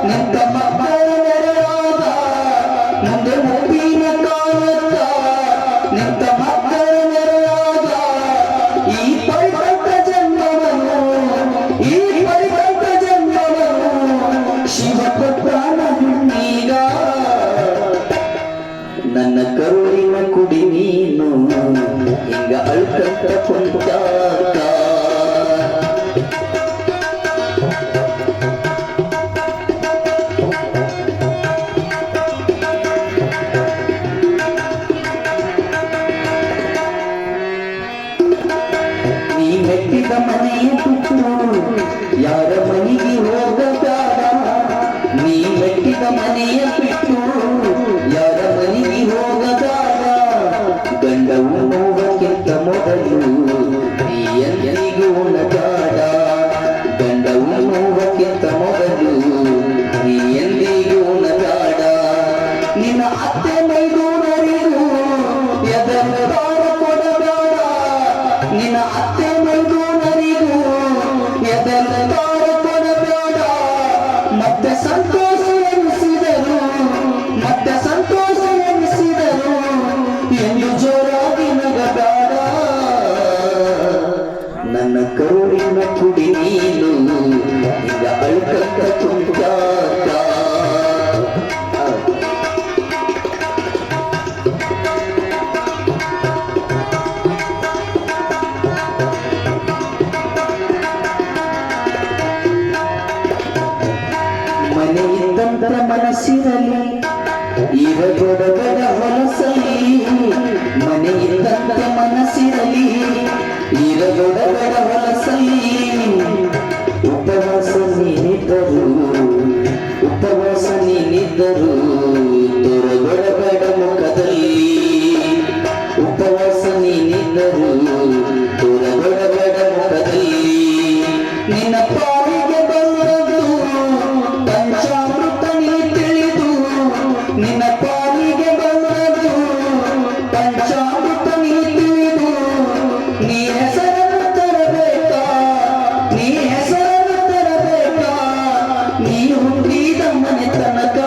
ನಿಂತ ಮಕ್ಕಳ ನೆರಳಾಗ, ಮುಂದೆ ಮಪ್ಪಿನ ಕಾಲದ ನಿಂತ ಮಕ್ಕಳ ನೆರಳಾಗ. ಈ ಪರಿಕಲ್ಪ ಜನ್ಮವನ್ನು ಈ ಪರಿಕಲ್ಪ ಜನ್ಮವನ್ನು ಶಿವ ಕೊಟ್ಟಾನ ಹುಣ್ಣೀಗ. ನನ್ನ ಕರುಳಿನ ಕುಡಿ ನೀನು ಹಿಂಗ ಅಳುಕಕ್ಕ ಕೊಂಚಾಕ. ನೀ ಮೆಟ್ಟಿದ ಮನೆಯ ಬಿಟ್ಟು ಯಾರ ಮನೆಗೆ ಹೋಗಬೇಡ, ನೀ ಮೆಟ್ಟಿದ ಮನೆಯ ಬಿಟ್ಟು ಯಾರ ಮನೆಗೆ ಹೋಗಬೇಡ. ಗಂಡವು ನೋವಕ್ಕಿಂತ ಮೊದಲು ನೀ ಎಂದಿಗೂ ಉಣಬೇಡ, ಗಂಡವು ನೋವಕ್ಕಿಂತ ಮೊದಲು ನೀ ಎಂದಿಗೂ ಉಣಬೇಡ. ನಿನ್ನ ಅತ್ತೆ ಮೈದೂರರಿಗೂ ಎದನ್ನು ದಾರ ಕೊಡಬೇಡ, ನಿನ್ನ ಅತ್ತೆ ಮೈದೂರರಿಗೂ ಎದನ್ನು ದಾರ ಕೊಡಬೇಡ. ಮತ್ತೆ ಸಂತೋಷ ಎನಿಸಿದರು ಮತ್ತೆ ಸಂತೋಷ ಎನಿಸಿದರು ಎಂದು ಜೋರಾಗಿ ನಗಬೇಡ. ನನ್ನ ಕರುಳಿನ ಕುಡಿ ನೀನು ಈಗ ಅಳುಕಕ್ಕ ಕೊಂಚಾಕ. ಮನೆಯಿಂದಂತ ಮನಸ್ಸಿರಲಿ ಇರಗೊಡಗಡ ಹೊಲಸಲಿ, ಮನೆಯಿಂದಂತ ಮನಸ್ಸಿರಲಿ ಇರಗೊಡಗಡ ಹೊಲಸಲಿ. ಉಪವಾಸ ನೀನಿದ್ದರು ಉಪವಾಸ ನೀನಿದ್ದರು ತೊರಗೊಡಗಡ ನಿನ್ನ ಪಾಲಿಗೆ ಬಂದದು ಪಂಚಾಮೃತ ನೀ ತಿಳಿದು ನಿನ್ನ ಪಾಲಿಗೆ ಬಂದದು ಪಂಚಾಮೃತ ನೀ ತಿಳಿದು ನೀ ಹೆಸರನ್ನು ತರಬೇಕಾ ನೀ ಹೆಸರನ್ನು ತರಬೇಕಾ ನೀ ಹುಟ್ಟಿದ ಮನೆ ತನಕ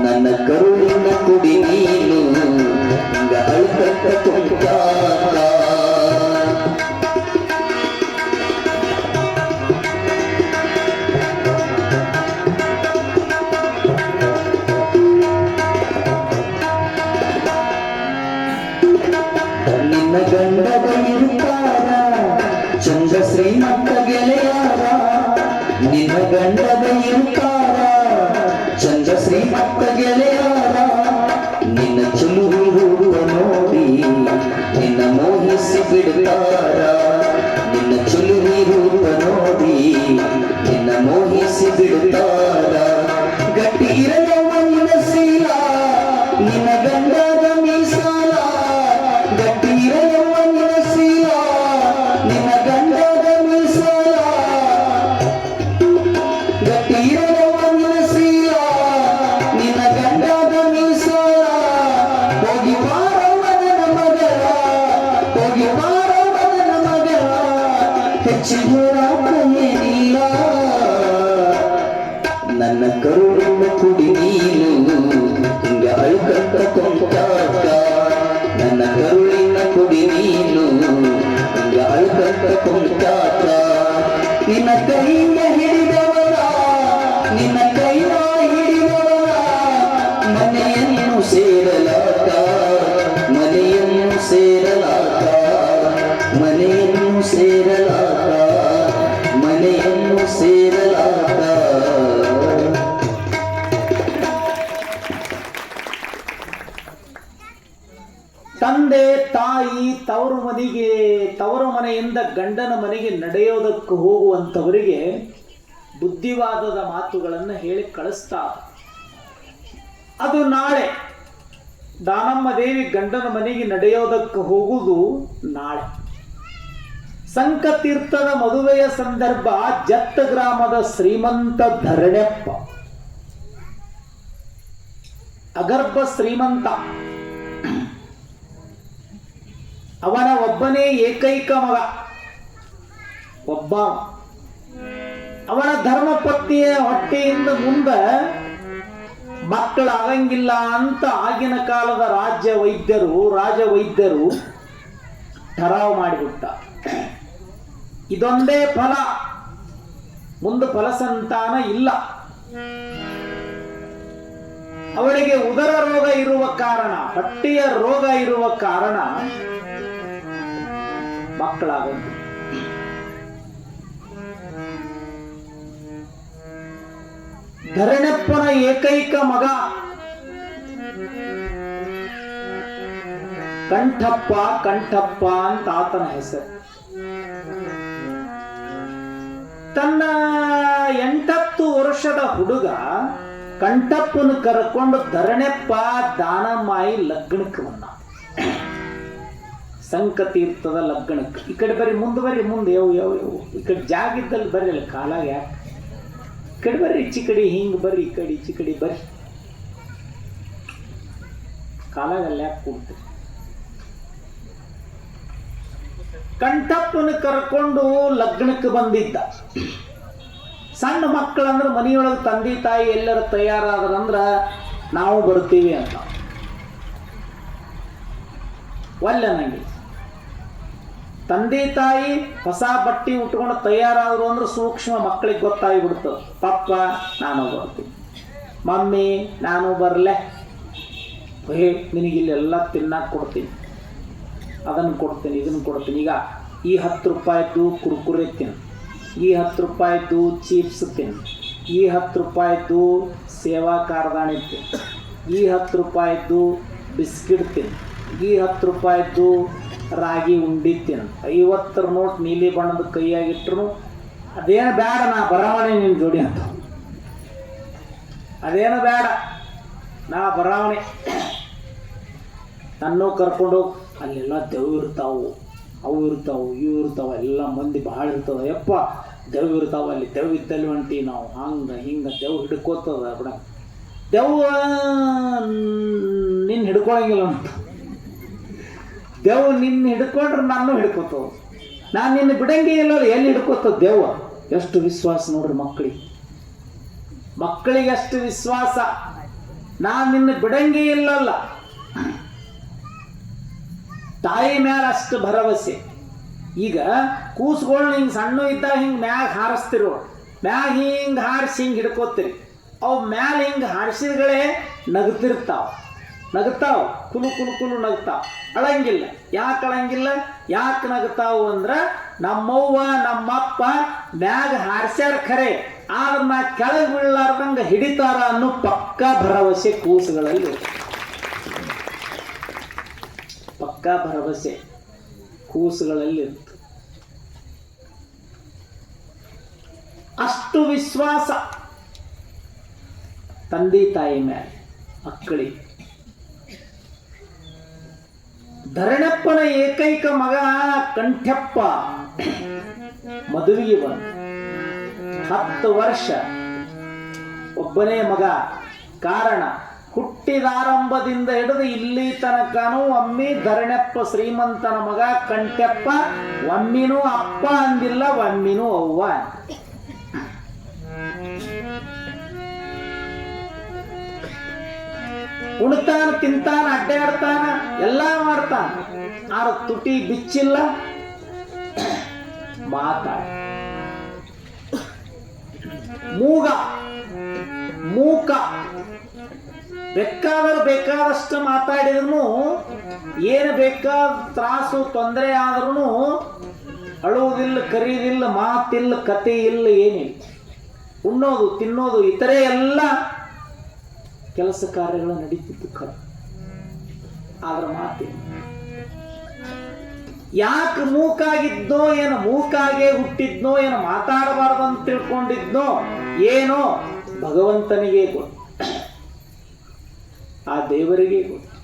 ನನ್ನ ಕರುಳಿನ ಕುಡಿ ನೀನು ಹಿಂಗ ಅಳ್ಕಟ್ಟ ಕೊಂಡಾಗ ನಿನ್ನ ಗಂಡದ ಇರುತ್ತಾರ ಚಂದ್ರ ಶ್ರೀಮಂತ ಗೆಳೆಯಾರ ನಿನ್ನ ಗಂಡದ ಇರುತ್ತಾರ ಚಂದ್ರ ಶ್ರೀಮಂತ ಗೆಳೆಯಾರ ನಿನ್ನ ಚುಲುವಿ ಹೂವ ನೋಡಿ ನಿನ್ನ ಮೋಹಿಸಿ ಬಿಡುತ್ತಾರ ನಿನ್ನ ಚುಲುವಿ ಹೂವ ನೋಡಿ ನಿನ್ನ ಮೋಹಿಸಿ ಬಿಡುತ್ತಾರ ಗಟ್ಟಿ ಇರಲವ ನಿನ್ನ ಶೀಲ ನಿನ್ನ ಗಂಡದ ಮೀಸಾಲ ಗಟ್ಟಿ ಇರಲವ ನಿನ್ನ ಶೀಲ ನಿನ್ನ ಗಂಡದ ಮೀಸಾಲ ಗಟ್ಟಿ ಇರಲವ ನಿನ್ನ ಶೀಲ ನಿನ್ನ ಗಂಡದ ಮೀಸಾಲ ಹೋಗಿ ಬಾರವನ ಮಗಳ ಹೋಗಿ ಬಾರವನ ಮಗಳ ಹೆಚ್ಚಿನ ನನ್ನ ಕರುಳಿನ ಕುಡಿ ನೀನು ಹಿಂಗ ಅಳ್ಕಂತ ಕೊಂಡಾಗ ನನ್ನ ಕರುಳಿನ ಕುಡಿ ನೀನು ಹಿಂಗ ಅಳ್ಕಂತ ಕೊಂಡಾಗ ನಿನ್ನ ಕೈಯ ಹಿಡಿದವರ ನಿನ್ನ ಕೈಯ ಹಿಡಿದವರ ಮನೆಯನ್ನು ಸೇರಲಾಗ ಮನೆಯನ್ನು ಸೇರಲಾಗ ಮನೆಯನ್ನು ಸೇರಲಾಗ ಮನೆಯನ್ನು ಸೇರಲಾಗ ತಂದೆ ತಾಯಿ ತವರು ಮನೆಯಿಂದ ಗಂಡನ ಮನೆಗೆ ನಡೆಯೋದಕ್ಕೆ ಹೋಗುವಂಥವರಿಗೆ ಬುದ್ಧಿವಾದದ ಮಾತುಗಳನ್ನು ಹೇಳಿ ಕಳಿಸ್ತಾರೆ. ಅದು ನಾಳೆ ದಾನಮ್ಮ ದೇವಿ ಗಂಡನ ಮನೆಗೆ ನಡೆಯೋದಕ್ಕೆ ಹೋಗುವುದು ನಾಳೆ. ಸಂಕತೀರ್ಥದ ಮದುವೆಯ ಸಂದರ್ಭ ಜತ್ತ ಗ್ರಾಮದ ಶ್ರೀಮಂತ ಧರಣೆಪ್ಪ ಅಗರ್ಭ ಶ್ರೀಮಂತ, ಅವನ ಒಬ್ಬನೇ ಏಕೈಕ ಮಗ ಒಬ್ಬ. ಅವನ ಧರ್ಮಪತ್ನಿಯ ಹೊಟ್ಟೆಯಿಂದ ಮುಂದೆ ಮಕ್ಕಳಾಗಂಗಿಲ್ಲ ಅಂತ ಆಗಿನ ಕಾಲದ ರಾಜವೈದ್ಯರು ಠರಾವು ಮಾಡಿಬಿಟ್ಟ. ಇದೊಂದೇ ಫಲ, ಮುಂದೆ ಫಲಸಂತಾನ ಇಲ್ಲ. ಅವಳಿಗೆ ಉದರ ರೋಗ ಇರುವ ಕಾರಣ, ಹೊಟ್ಟೆಯ ರೋಗ ಇರುವ ಕಾರಣ ಮಕ್ಕಳಾಗಂತ. ಧರಣಪ್ಪನ ಏಕೈಕ ಮಗ ಕಂಠಪ್ಪ ಅಂತ ಆತನ ಹೆಸರು. ತನ್ನ 8 ವರ್ಷದ ಹುಡುಗ ಕಂಠಪ್ಪನ ಕರ್ಕೊಂಡು ಧರಣೆಪ್ಪ ದಾನಮ್ಮಾಯಿ ಲಗ್ನಕ್ಕೆ ಬಂದ. ಸಂಕತೀರ್ಥದ ಲಗ್ನಕ್ಕೆ. ಈ ಕಡೆ ಬರ್ರಿ, ಮುಂದೆ ಯಾವ ಈ ಕಡೆ ಜಾಗ ಇದ್ದಲ್ಲಿ ಬರ್ರಿ, ಅಲ್ಲ ಕಾಲಾಗ ಯಾಕೆ ಈ ಕಡೆ ಬರ್ರಿ, ಈಚಿ ಕಡೆ ಹಿಂಗೆ ಬರ್ರಿ, ಈ ಕಡೆ ಈಚಿ ಕಡೆ ಬರ್ರಿ, ಕಾಲಾಗಲ್ಲ ಯಾಕೆ ಕೂಡ್ತೀರಿ. ಕಂಠಪ್ಪನ ಕರ್ಕೊಂಡು ಲಗ್ನಕ್ಕೆ ಬಂದಿದ್ದ. ಸಣ್ಣ ಮಕ್ಕಳಂದ್ರೆ ಮನೆಯೊಳಗೆ ತಂದೆ ತಾಯಿ ಎಲ್ಲರೂ ತಯಾರಾದ್ರಂದ್ರ ನಾವು ಬರ್ತೀವಿ ಅಂತ ಒಲ್ಲೆ. ನಂಗೆ ತಂದೆ ತಾಯಿ ಹೊಸ ಬಟ್ಟೆ ಉಟ್ಕೊಂಡು ತಯಾರಾದ್ರು ಅಂದ್ರೆ ಸೂಕ್ಷ್ಮ ಮಕ್ಕಳಿಗೆ ಗೊತ್ತಾಗಿಬಿಡ್ತದೆ. ಪಪ್ಪ ನಾನು ಬರ್ತೀನಿ, ಮಮ್ಮಿ ನಾನು ಬರಲೆ, ನಿನಗಿಲ್ಲೆಲ್ಲ ತಿನ್ನಕ್ಕೆ ಕೊಡ್ತೀನಿ, ಅದನ್ನು ಕೊಡ್ತೀನಿ, ಇದನ್ನು ಕೊಡ್ತೀನಿ. ಈಗ ಈ 10 ರೂಪಾಯಿದ್ದು ಕುರ್ಕುರೆ ತಿನ್ನು, ಈ 10 ರೂಪಾಯಿದ್ದು ಚೀಪ್ಸ್ ತಿನ್ನು, ಈ 10 ರೂಪಾಯಿದ್ದು ಸೇವಾ ಕಾರ್ದಾಣಿ ತಿನ್ನು, ಈ 10 ರೂಪಾಯಿದ್ದು ಬಿಸ್ಕಿಟ್ ತಿನ್ನು, ಈ 10 ರೂಪಾಯಿದ್ದು ರಾಗಿ ಉಂಡಿ ತಿನ್ನು. 50 ನೋಟ್ ನೀಲಿ ಬಣ್ಣದ ಕೈಯಾಗಿಟ್ರು ಅದೇನು ಬೇಡ, ನಾ ಬರವಣೆ ನಿನ್ನ ಜೋಡಿ ಅಂತ. ಅದೇನು ಬೇಡ, ನಾ ಬರವಣೆ. ನನ್ನೂ ಕರ್ಕೊಂಡು ಅಲ್ಲೆಲ್ಲ ದೇವ್ ಇರ್ತಾವು, ಅವು ಇರ್ತಾವೆ ಇವು ಇರ್ತಾವೆ, ಎಲ್ಲ ಮಂದಿ ಭಾಳ ಇರ್ತವೆ. ಯಪ್ಪ ದೆವ್ ಇರ್ತಾವೆ, ಅಲ್ಲಿ ದೆವ್ ಇದ್ದಲ್ಲಿ ಹೊಂಟಿ ನಾವು ಹಂಗೆ ಹಿಂಗೆ ದೆವ್ ಹಿಡ್ಕೋತದ ಬಿಡ. ದೆವ್ವ ನಿನ್ನ ಹಿಡ್ಕೊಳಂಗಿಲ್ಲ ಅಂತ. ದೆವ್ ನಿನ್ನ ಹಿಡ್ಕೊಂಡ್ರೆ ನಾನು ಹಿಡ್ಕೋತವ, ನಾನು ನಿನ್ನ ಬಿಡಂಗೆ ಇಲ್ಲ. ಎಲ್ಲಿ ಹಿಡ್ಕೋತದ ದೆವ್ವ? ಎಷ್ಟು ವಿಶ್ವಾಸ ನೋಡ್ರಿ ಮಕ್ಕಳಿಗೆ ಎಷ್ಟು ವಿಶ್ವಾಸ. ನಾನು ನಿನ್ನ ಬಿಡಂಗೆ ಇಲ್ಲಲ್ಲ. ತಾಯಿ ಮ್ಯಾಲ ಅಷ್ಟು ಭರವಸೆ. ಈಗ ಕೂಸುಗಳನ್ನ ಹಿಂಗೆ ಸಣ್ಣ ಇದ್ದಾಗ ಹಿಂಗೆ ಮ್ಯಾಗ ಹಾರಿಸ್ತಿರೋ, ಮ್ಯಾಗ ಹಿಂಗೆ ಹಾರಿಸಿ ಹಿಂಗೆ ಹಿಡ್ಕೋತೀರಿ. ಅವು ಮ್ಯಾಲ ಹಿಂಗೆ ಹಾರಿಸಿದ್ಗಳೇ ನಗ್ತಿರ್ತಾವ, ಕುಲು ಕುಲು ಕುಲು ನಗ್ತಾವ, ಅಳಂಗಿಲ್ಲ. ಯಾಕೆ ಅಳಂಗಿಲ್ಲ, ಯಾಕೆ ನಗ್ತಾವು ಅಂದ್ರೆ ನಮ್ಮವ್ವ ನಮ್ಮಪ್ಪ ಮ್ಯಾಗ ಹಾರಿಸ್ಯಾರ ಖರೆ, ಆದ್ರೆ ನಾ ಕೆಳಗೆ ಬೀಳಲಾರ್ದಂಗೆ ಹಿಡಿತಾರ ಅನ್ನೋ ಪಕ್ಕಾ ಭರವಸೆ ಕೂಸುಗಳಲ್ಲಿ. ಪಕ್ಕಾ ಭರವಸೆ ಕೂಸುಗಳಲ್ಲಿ ಅಷ್ಟು ವಿಶ್ವಾಸ ತಂದೆ ತಾಯಿ ಮೇಲೆ ಮಕ್ಕಳಿಗೆ. ಧರಣಪ್ಪನ ಏಕೈಕ ಮಗ ಕಂಠಪ್ಪ ಮದುವೆಗೆ ಬಂದ. 10 ವರ್ಷ ಒಬ್ಬನೇ ಮಗ. ಕಾರಣ ಹುಟ್ಟಿದಾರಂಭದಿಂದ ಹಿಡಿದು ಇಲ್ಲಿ ತನಕನೂ ಒಮ್ಮೆ ಧರಣಪ್ಪ ಶ್ರೀಮಂತನ ಮಗ ಕಂಠಪ್ಪ ಒಮ್ಮಿನೂ ಅಪ್ಪ ಅಂದಿಲ್ಲ, ಒಮ್ಮಿನೂ ಅವ್ವ. ಉಣ್ತಾನ ತಿಂತಾನ ಅಡ್ಡಾಡ್ತಾನ ಎಲ್ಲ ಮಾಡ್ತಾನ, ಆರ ತುಟಿ ಬಿಚ್ಚಿಲ್ಲ, ಮಾತಾಡ ಮೂಕ. ಬೇಕಾದಷ್ಟು ಮಾತಾಡಿದ್ರು, ಏನು ಬೇಕಾದ ತ್ರಾಸು ತೊಂದರೆ ಆದ್ರೂ ಅಳುವುದಿಲ್ಲ, ಕರೀದಿಲ್ಲ, ಮಾತಿಲ್ಲ, ಕತೆ ಇಲ್ಲ, ಏನಿಲ್ಲ. ಉಣ್ಣೋದು ತಿನ್ನೋದು ಇತರೆ ಎಲ್ಲ ಕೆಲಸ ಕಾರ್ಯಗಳು ನಡೀತಿತ್ತು ಖರೆ, ಆದ್ರ ಮಾತಿಲ್ಲ. ಯಾಕೆ ಮೂಕಾಗಿದ್ನೋ ಏನೋ, ಮೂಕಾಗೆ ಹುಟ್ಟಿದ್ನೋ ಏನೋ, ಮಾತಾಡಬಾರ್ದು ಅಂತ ತಿಳ್ಕೊಂಡಿದ್ನೋ ಏನೋ, ಭಗವಂತನಿಗೆ ಗೊತ್ತು, ಆ ದೇವರಿಗೆ ಗೊತ್ತು.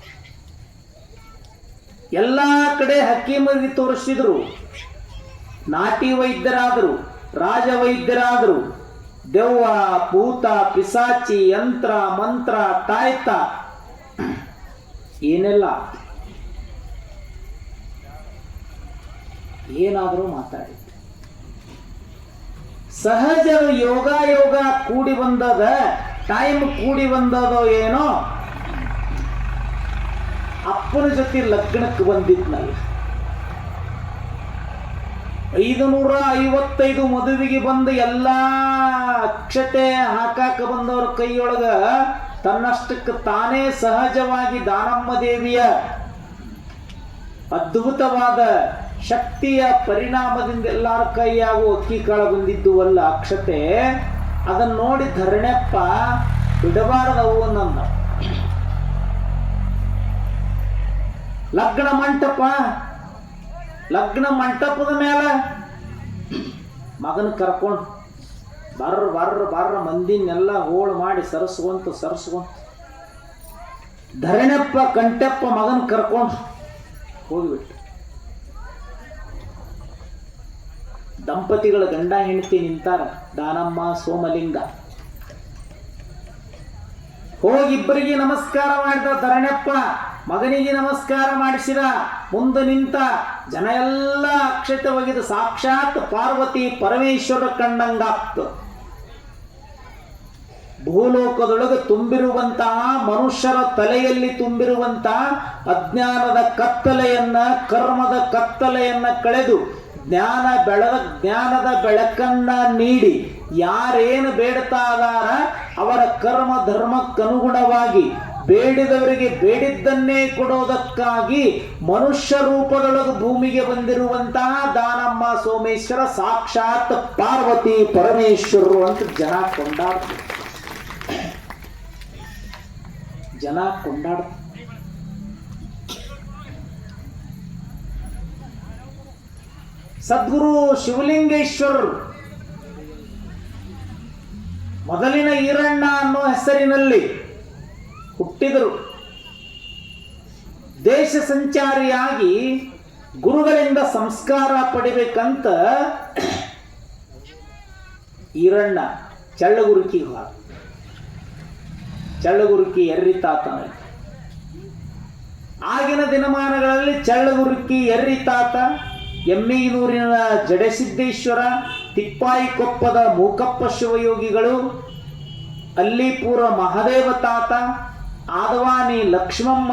ಎಲ್ಲ ಕಡೆ ಹಕ್ಕೀಮರಿಗೆ ತೋರಿಸಿದ್ರು, ನಾಟಿ ವೈದ್ಯರಾದರು, ರಾಜ ವೈದ್ಯರಾದರು, ದೆವ್ವ ಭೂತ ಪಿಸಾಚಿ ಯಂತ್ರ ಮಂತ್ರ ತಾಯ್ತ ಏನೆಲ್ಲ ಏನಾದರೂ ಮಾತಾಡಿ. ಸಹಜ ಯೋಗ ಕೂಡಿ ಬಂದದ, ಟೈಮ್ ಕೂಡಿ ಬಂದದೋ ಏನೋ. ಅಪ್ಪನ ಜೊತೆ ಲಗ್ನಕ್ಕೆ ಬಂದಿದ್ನಲ್ಲ, 555 ಮದುವೆಗೆ ಬಂದು ಎಲ್ಲ ಅಕ್ಷತೆ ಹಾಕಾಕ ಬಂದವರ ಕೈಯೊಳಗ ತನ್ನಷ್ಟಕ್ಕೆ ತಾನೇ ಸಹಜವಾಗಿ ದಾನಮ್ಮ ದೇವಿಯ ಅದ್ಭುತವಾದ ಶಕ್ತಿಯ ಪರಿಣಾಮದಿಂದ ಎಲ್ಲರ ಕೈಯಾಗೂ ಅಕ್ಕಿ ಕಾಳ ಬಂದಿದ್ದುವಲ್ಲ ಅಕ್ಷತೆ. ಅದನ್ನು ನೋಡಿ ಧರಣಪ್ಪ ಬಿಡಬಾರದವು ನನ್ನ ಲಗ್ನ ಮಂಟಪದ ಮೇಲೆ ಮಗನ ಕರ್ಕೊಂಡು ಬರ್ರ ಮಂದಿನೆಲ್ಲ ಹೋಳು ಮಾಡಿ ಸರಸ್ಕೊಂತ ಧರಣಪ್ಪ ಕಂಠಪ್ಪ ಮಗನ ಕರ್ಕೊಂಡು ಹೋಗಿಬಿಟ್ಟು. ದಂಪತಿಗಳ ಗಂಡ ಹೆಂಡತಿ ನಿಂತಾರ, ದಾನಮ್ಮ ಸೋಮಲಿಂಗ. ಹೋಗಿಬ್ಬರಿಗೆ ನಮಸ್ಕಾರ ಮಾಡಿದ ಧರಣಪ್ಪ, ಮಗನಿಗೆ ನಮಸ್ಕಾರ ಮಾಡಿಸಿದ. ಮುಂದೆ ನಿಂತ ಜನ ಎಲ್ಲ ಅಕ್ಷತೆ ಒಗೆದು ಸಾಕ್ಷಾತ್ ಪಾರ್ವತಿ ಪರಮೇಶ್ವರ ಕಂಡಂಗಾಗ್ತು. ಭೂಲೋಕದೊಳಗೆ ತುಂಬಿರುವಂತಹ ಮನುಷ್ಯರ ತಲೆಯಲ್ಲಿ ತುಂಬಿರುವಂತಹ ಅಜ್ಞಾನದ ಕತ್ತಲೆಯನ್ನ, ಕರ್ಮದ ಕತ್ತಲೆಯನ್ನ ಕಳೆದು ಜ್ಞಾನದ ಬೆಳಕನ್ನ ನೀಡಿ ಯಾರೇನು ಬೇಡ್ತಾ ಇದಾರ ಅವರ ಕರ್ಮ ಧರ್ಮಕ್ಕನುಗುಣವಾಗಿ ಬೇಡಿದವರಿಗೆ ಬೇಡಿದ್ದನ್ನೇ ಕೊಡೋದಕ್ಕಾಗಿ ಮನುಷ್ಯ ರೂಪದೊಳಗೆ ಭೂಮಿಗೆ ಬಂದಿರುವಂತಹ ದಾನಮ್ಮ ಸೋಮೇಶ್ವರ ಸಾಕ್ಷಾತ್ ಪಾರ್ವತಿ ಪರಮೇಶ್ವರರು ಅಂತ ಜನ ಕೊಂಡಾಡ್ತಾರೆ. ಸದ್ಗುರು ಶಿವಲಿಂಗೇಶ್ವರರು ಮೊದಲಿನ ಈರಣ್ಣ ಅನ್ನೋ ಹೆಸರಿನಲ್ಲಿ ಹುಟ್ಟಿದರು. ದೇಶ ಸಂಚಾರಿಯಾಗಿ ಗುರುಗಳಿಂದ ಸಂಸ್ಕಾರ ಪಡಿಬೇಕಂತ ಈರಣ್ಣ ಚಳ್ಳಗುರುಕಿ ಚಳ್ಳಗುರುಕಿ ಎರ್ರಿ ತಾತನ. ಆಗಿನ ದಿನಮಾನಗಳಲ್ಲಿ ಚಳ್ಳಗುರುಕಿ ಎರ್ರಿ ತಾತ, ಎಮ್ಮಿಗನೂರಿನ ಜಡಸಿದ್ದೇಶ್ವರ, ತಿಪ್ಪಾಯಿಕೊಪ್ಪದ ಮೂಕಪ್ಪ ಶಿವಯೋಗಿಗಳು, ಅಲ್ಲಿಪುರ ಮಹಾದೇವ ತಾತ, ಆದವಾನಿ ಲಕ್ಷ್ಮಮ್ಮ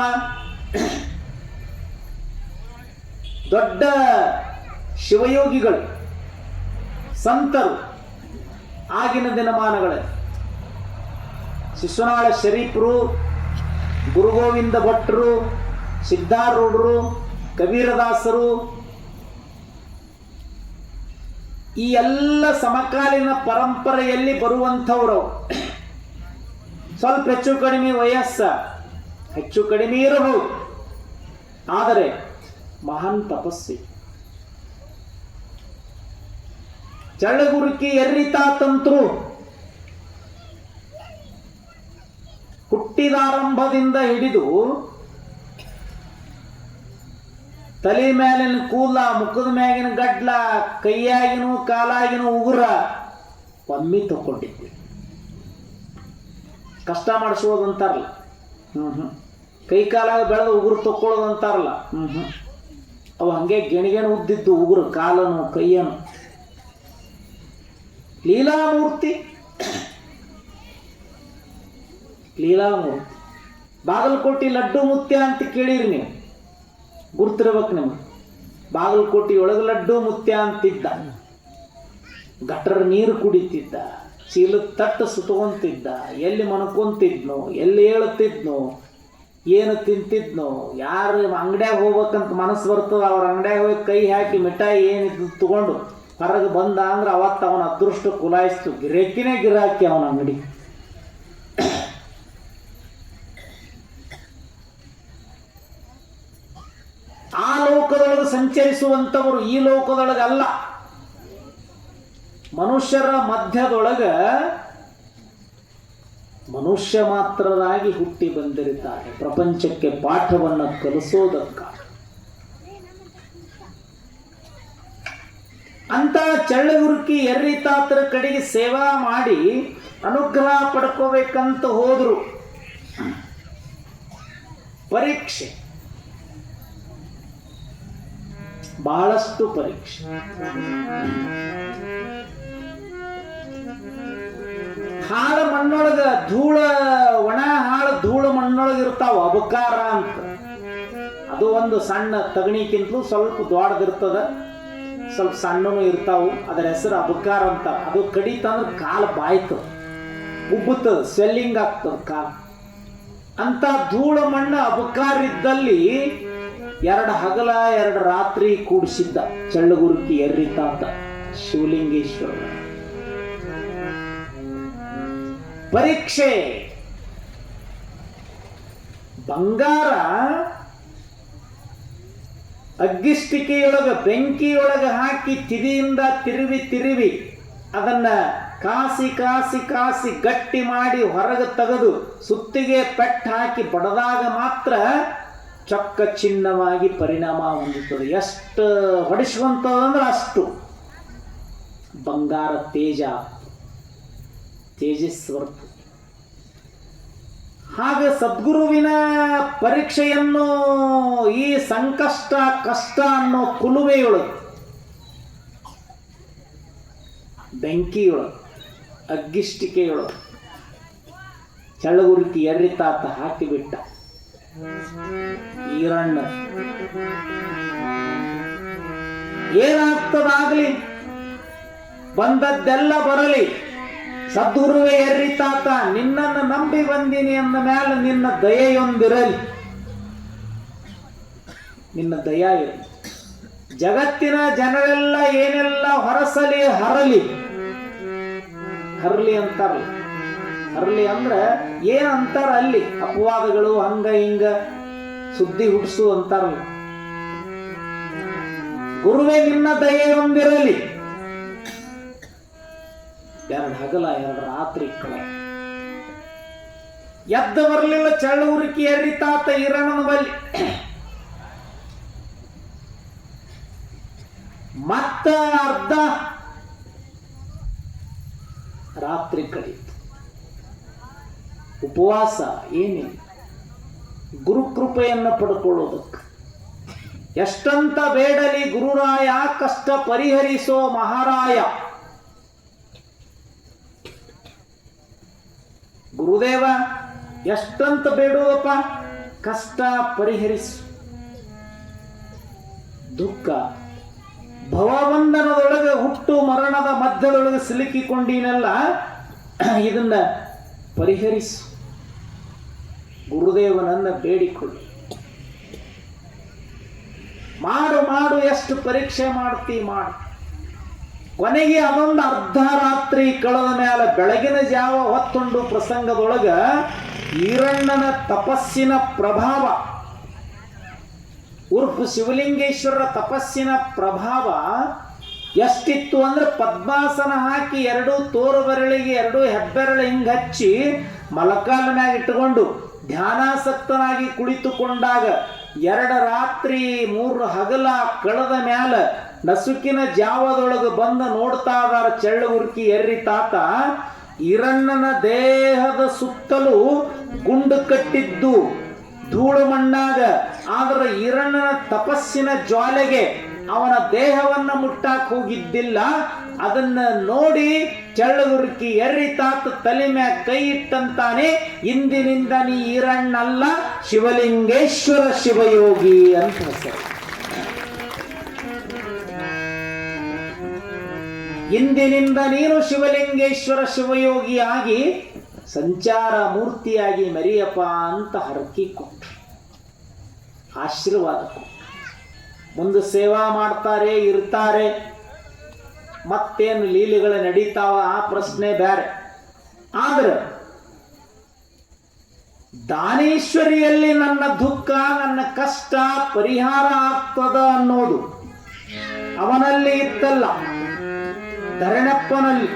ದೊಡ್ಡ ಶಿವಯೋಗಿಗಳು, ಸಂತರು ಆಗಿನ ದಿನಮಾನಗಳಲ್ಲಿ. ಶಿಶುನಾಳ ಶರೀಫರು, ಗುರುಗೋವಿಂದ ಭಟ್ರು, ಸಿದ್ಧಾರೂಢರು, ಕಬೀರದಾಸರು, ಈ ಎಲ್ಲ ಸಮಕಾಲೀನ ಪರಂಪರೆಯಲ್ಲಿ ಬರುವಂಥವರು. ಸ್ವಲ್ಪ ಹೆಚ್ಚು ಕಡಿಮೆ ವಯಸ್ಸ, ಹೆಚ್ಚು ಕಡಿಮೆ ಇರಬಹುದು, ಆದರೆ ಮಹಾನ್ ತಪಸ್ವಿ. ಚಳ್ಳಗುರುಕಿ ಎರ್ರಿತಾತಂತ್ರು ಹುಟ್ಟಿದಾರಂಭದಿಂದ ಹಿಡಿದು ತಲೆ ಮೇಲಿನ ಕೂದಲ, ಮುಖದ ಮ್ಯಾಗಿನ ಗಡ್ಲ, ಕೈಯಾಗಿನ ಕಾಲಾಗಿನ ಉಗುರ ಒಮ್ಮೆ ತಕೊಂಡಿದ್ವಿ. ಕಷ್ಟ ಮಾಡಿಸೋದಂತಾರಲ್ಲ, ಕೈ ಕಾಲಾಗ ಬೆಳೆದ ಉಗುರು ತಕ್ಕೊಳ್ಳೋದಂತಾರಲ್ಲ, ಅವು ಹಂಗೆ ಗೆಣಿಗೆಣು ಉದ್ದಿದ್ದು ಉಗುರು, ಕಾಲನು ಕೈಯನು. ಲೀಲಾಮೂರ್ತಿ ಲೀಲಾಮೂರ್ತಿ ಬಾಗಲಕೋಟೆ ಲಡ್ಡು ಮುತ್ಯ ಅಂತ ಕೇಳಿರಿ ನೀವು, ಗುರ್ತಿರ್ಬೇಕು ನಿಮಗೆ. ಬಾಗಲಕೋಟೆ ಒಳಗೆ ಲಡ್ಡು ಮುತ್ಯ ಅಂತಿದ್ದ. ಗಟ್ಟರ ನೀರು ಕುಡಿತಿದ್ದ, ಚೀಲದ ತಟ್ಟು ಸುತ್ಕೊಂತಿದ್ದ, ಎಲ್ಲಿ ಮನ್ಕೊಂತಿದ್ನೋ, ಎಲ್ಲಿ ಹೇಳುತ್ತಿದ್ನೋ, ಏನು ತಿಂತಿದ್ನೋ, ಯಾರು ಅಂಗಡ್ಯಾಗ ಹೋಗ್ಬೇಕಂತ ಮನಸ್ಸು ಬರ್ತದ ಅವ್ರ ಅಂಗಡ್ಯಾಗ ಹೋಗಿ ಕೈ ಹಾಕಿ ಮಿಠಾಯಿ ಏನಿದ್ದು ತಗೊಂಡು ಹೊರಗೆ ಬಂದ ಅಂದ್ರೆ ಅವತ್ತು ಅವನ ಅದೃಷ್ಟ ಕುಲಾಯಿಸ್ತು. ಗಿರಾಕಿನೇ ಗಿರಾಕಿ ಅವನ ಅಂಗಡಿ. ಆ ಲೋಕದೊಳಗೆ ಸಂಚರಿಸುವಂಥವರು ಈ ಲೋಕದೊಳಗಲ್ಲ, ಮನುಷ್ಯರ ಮಧ್ಯದೊಳಗೆ ಮನುಷ್ಯ ಮಾತ್ರರಾಗಿ ಹುಟ್ಟಿ ಬಂದಿರುತ್ತಾರೆ, ಪ್ರಪಂಚಕ್ಕೆ ಪಾಠವನ್ನು ಕಲಿಸೋದಕ್ಕಾಗಿ. ಅಂತ ಚಳ್ಳಗುರುಕಿ ಎರ್ರಿತಾತರ ಕಡೆಗೆ ಸೇವಾ ಮಾಡಿ ಅನುಗ್ರಹ ಪಡ್ಕೋಬೇಕಂತ ಹೋದ್ರು. ಪರೀಕ್ಷೆ, ಬಹಳಷ್ಟು ಪರೀಕ್ಷೆ. ಹಾಳು ಮಣ್ಣೊಳಗ ಧೂಳ, ಒಣ ಹಾಳು ಧೂಳು ಮಣ್ಣೊಳಗೆ ಇರ್ತಾವ, ಅಬಕಾರ ಅಂತ. ಅದು ಒಂದು ಸಣ್ಣ ತಗಣಿಕ್ಕಿಂತಲೂ ಸ್ವಲ್ಪ ದೊಡ್ಡದಿರ್ತದ, ಸ್ವಲ್ಪ ಸಣ್ಣನು ಇರ್ತಾವು. ಅದರ ಹೆಸರು ಅಬಕಾರ ಅಂತ. ಅದು ಕಡಿತಂದ್ರೆ ಕಾಲು ಬಾಯ್ತದ, ಉಬ್ಬುತ್ತದೆ, ಸ್ವೆಲ್ಲಿಂಗ್ ಆಗ್ತದ ಕಾಲು. ಅಂತ ಧೂಳು ಮಣ್ಣು ಅಬಕಾರ ಇದ್ದಲ್ಲಿ 2 ಹಗಲ 2 ರಾತ್ರಿ ಕೂಡಿಸಿದ್ದ ಚಳ್ಳಗುರುಕಿ ಎರ್ರಿತಾತ ಶಿವಲಿಂಗೇಶ್ವರ. ಪರೀಕ್ಷೆ, ಬಂಗಾರ ಅಗ್ಗಿಷ್ಟಿಕೆಯೊಳಗೆ ಬೆಂಕಿಯೊಳಗೆ ಹಾಕಿ ತಿರಿಯಿಂದ ತಿರುವಿ ಅದನ್ನ ಕಾಸಿ ಕಾಸಿ ಕಾಸಿ ಗಟ್ಟಿ ಮಾಡಿ ಹೊರಗೆ ತೆಗೆದು ಸುತ್ತಿಗೆ ಪೆಟ್ಟು ಹಾಕಿ ಬಡದಾಗ ಮಾತ್ರ ಚೊಕ್ಕ ಚಿನ್ನವಾಗಿ ಪರಿಣಾಮ ಹೊಂದುತ್ತದೆ. ಎಷ್ಟು ಹೊಡಿಸುವಂಥದಂದ್ರೆ ಅಷ್ಟು ಬಂಗಾರ ತೇಜಸ್ವರ್ತು. ಹಾಗೆ ಸದ್ಗುರುವಿನ ಪರೀಕ್ಷೆಯನ್ನು ಈ ಸಂಕಷ್ಟ ಕಷ್ಟ ಅನ್ನೋ ಕುಲುಮೆಯೊಳಗೆ, ಬೆಂಕಿಯೊಳಗೆ, ಅಗ್ಗಿಷ್ಟಿಕೆಯೊಳಗೆ ಚಳ್ಳಗುರುಕಿ ಎರ್ರಿತಾತ ಹಾಕಿಬಿಟ್ಟ. ಈರಣ್ಣ ಏನಾಗ್ತದಾಗ್ಲಿ, ಬಂದದ್ದೆಲ್ಲ ಬರಲಿ, ಸದ್ಗುರುವೇ ಎರ್ರಿತಾತ ನಿನ್ನನ್ನು ನಂಬಿ ಬಂದೀನಿ ಅಂದ ಮೇಲೆ ನಿನ್ನ ದಯೆಯೊಂದಿರಲಿ, ನಿನ್ನ ದಯ ಇರಲಿ. ಜಗತ್ತಿನ ಜನರೆಲ್ಲ ಏನೆಲ್ಲ ಹೊರಸಲಿ ಹರಲಿ ಅಂತಾರಲ್ಲ, ಹರಲಿ ಅಂದ್ರೆ ಏನ್ ಅಂತಾರ ಅಲ್ಲಿ, ಅಪವಾದಗಳು ಹಂಗ ಹಿಂಗ ಸುದ್ದಿ ಹುಟ್ಟಿಸು ಅಂತಾರಲ್ಲ. ಗುರುವೇ ನಿನ್ನ ದಯೆಯೊಂದಿರಲಿ. 2 ಹಗಲ 2 ರಾತ್ರಿ ಕಳೆ ಎದ್ದು ಬರಲಿಲ್ಲ ಚಳ್ಳಗುರುಕಿ ಎರ್ರಿತಾತ ಈರಣ್ಣನ ಬಲ್ಲಿ. ಮತ್ತ ಅರ್ಧ ರಾತ್ರಿ ಕಳೆಯಿತು. ಉಪವಾಸ ಏನಿಲ್ಲ, ಗುರುಕೃಪೆಯನ್ನು ಪಡ್ಕೊಳ್ಳೋದಕ್ಕೆ. ಎಷ್ಟಂತ ಬೇಡಲಿ ಗುರುರಾಯ, ಕಷ್ಟ ಪರಿಹರಿಸೋ ಮಹಾರಾಯ. ಗುರುದೇವ ಎಷ್ಟಂತ ಬೇಡುವಪ್ಪ, ಕಷ್ಟ ಪರಿಹರಿಸು. ದುಃಖ ಭವಬಂಧನದೊಳಗೆ ಹುಟ್ಟು ಮರಣದ ಮಧ್ಯದೊಳಗೆ ಸಿಲುಕಿಕೊಂಡೀನಲ್ಲ, ಇದನ್ನ ಪರಿಹರಿಸು. ಗುರುದೇವನನ್ನ ಬೇಡಿಕೊಳ್ಳಿ. ಮಾಡು ಮಾಡು, ಎಷ್ಟು ಪರೀಕ್ಷೆ ಮಾಡ್ತಿ ಮಾಡು. ಕೊನೆಗೆ ಅದೊಂದು ಅರ್ಧ ರಾತ್ರಿ ಕಳೆದ ಮೇಲೆ ಬೆಳಗಿನ ಜಾವ ಹೊತ್ತೊಂದು ಪ್ರಸಂಗದೊಳಗ ಈರಣ್ಣನ ತಪಸ್ಸಿನ ಪ್ರಭಾವ, ಉರ್ಫ್ ಶಿವಲಿಂಗೇಶ್ವರರ ತಪಸ್ಸಿನ ಪ್ರಭಾವ ಎಷ್ಟಿತ್ತು ಅಂದ್ರೆ, ಪದ್ಮಾಸನ ಹಾಕಿ ಎರಡು ತೋರು ಬೆರಳಿಗೆ ಎರಡು ಹೆಬ್ಬೆರಳು ಹಿಂಗ್ ಹಚ್ಚಿ ಮಲಕಾಲ ಮ್ಯಾಗ ಇಟ್ಟುಕೊಂಡು ಧ್ಯಾನಾಸಕ್ತನಾಗಿ ಕುಳಿತುಕೊಂಡಾಗ 2 ರಾತ್ರಿ 3 ಹಗಲ ಕಳೆದ ಮ್ಯಾಲ ನಸುಕಿನ ಜಾವದೊಳಗೆ ಬಂದು ನೋಡ್ತಾ ಇದಾರ ಚೆಳ್ಳುಗುರ್ಕಿ ಎರ್ರಿ ತಾತ. ಈರಣ್ಣನ ದೇಹದ ಸುತ್ತಲೂ ಗುಂಡು ಕಟ್ಟಿದ್ದು ಧೂಳು ಮಣ್ಣಾಗ. ಆದ್ರೆ ಈರಣ್ಣನ ತಪಸ್ಸಿನ ಜ್ವಾಲೆಗೆ ಅವನ ದೇಹವನ್ನ ಮುಟ್ಟಾಕ್ ಹೋಗಿದ್ದಿಲ್ಲ. ಅದನ್ನ ನೋಡಿ ಚಳ್ಳಗುರುಕಿ ಎರ್ರಿ ತಾತ ತಲೆ ಮ್ಯಾಗ ಕೈ ಇಟ್ಟಂತಾನೆ, ಇಂದಿನಿಂದ ನೀ ಈರಣ್ಣಲ್ಲ, ಶಿವಲಿಂಗೇಶ್ವರ ಶಿವಯೋಗಿ ಅಂತ ಹೆಸರು. ಇಂದಿನಿಂದ ನೀನು ಶಿವಲಿಂಗೇಶ್ವರ ಶಿವಯೋಗಿಯಾಗಿ ಸಂಚಾರ ಮೂರ್ತಿಯಾಗಿ ಮೆರಿಯಪ್ಪ ಅಂತ ಹರಕಿ ಕೊಟ್ಟು ಆಶೀರ್ವಾದ ಕೊಟ್ಟು ಮುಂದೆ ಸೇವಾ ಮಾಡ್ತಾರೆ, ಇರ್ತಾರೆ. ಮತ್ತೇನು ಲೀಲೆಗಳು ನಡೀತಾವ ಆ ಪ್ರಶ್ನೆ ಬೇರೆ. ಆದ್ರೆ ದಾನೇಶ್ವರಿಯಲ್ಲಿ ನನ್ನ ದುಃಖ, ನನ್ನ ಕಷ್ಟ ಪರಿಹಾರ ಆಗ್ತದ ಅನ್ನೋದು ಅವನಲ್ಲಿ ಇತ್ತಲ್ಲ, ಧರಣಪ್ಪನಲ್ಲಿ.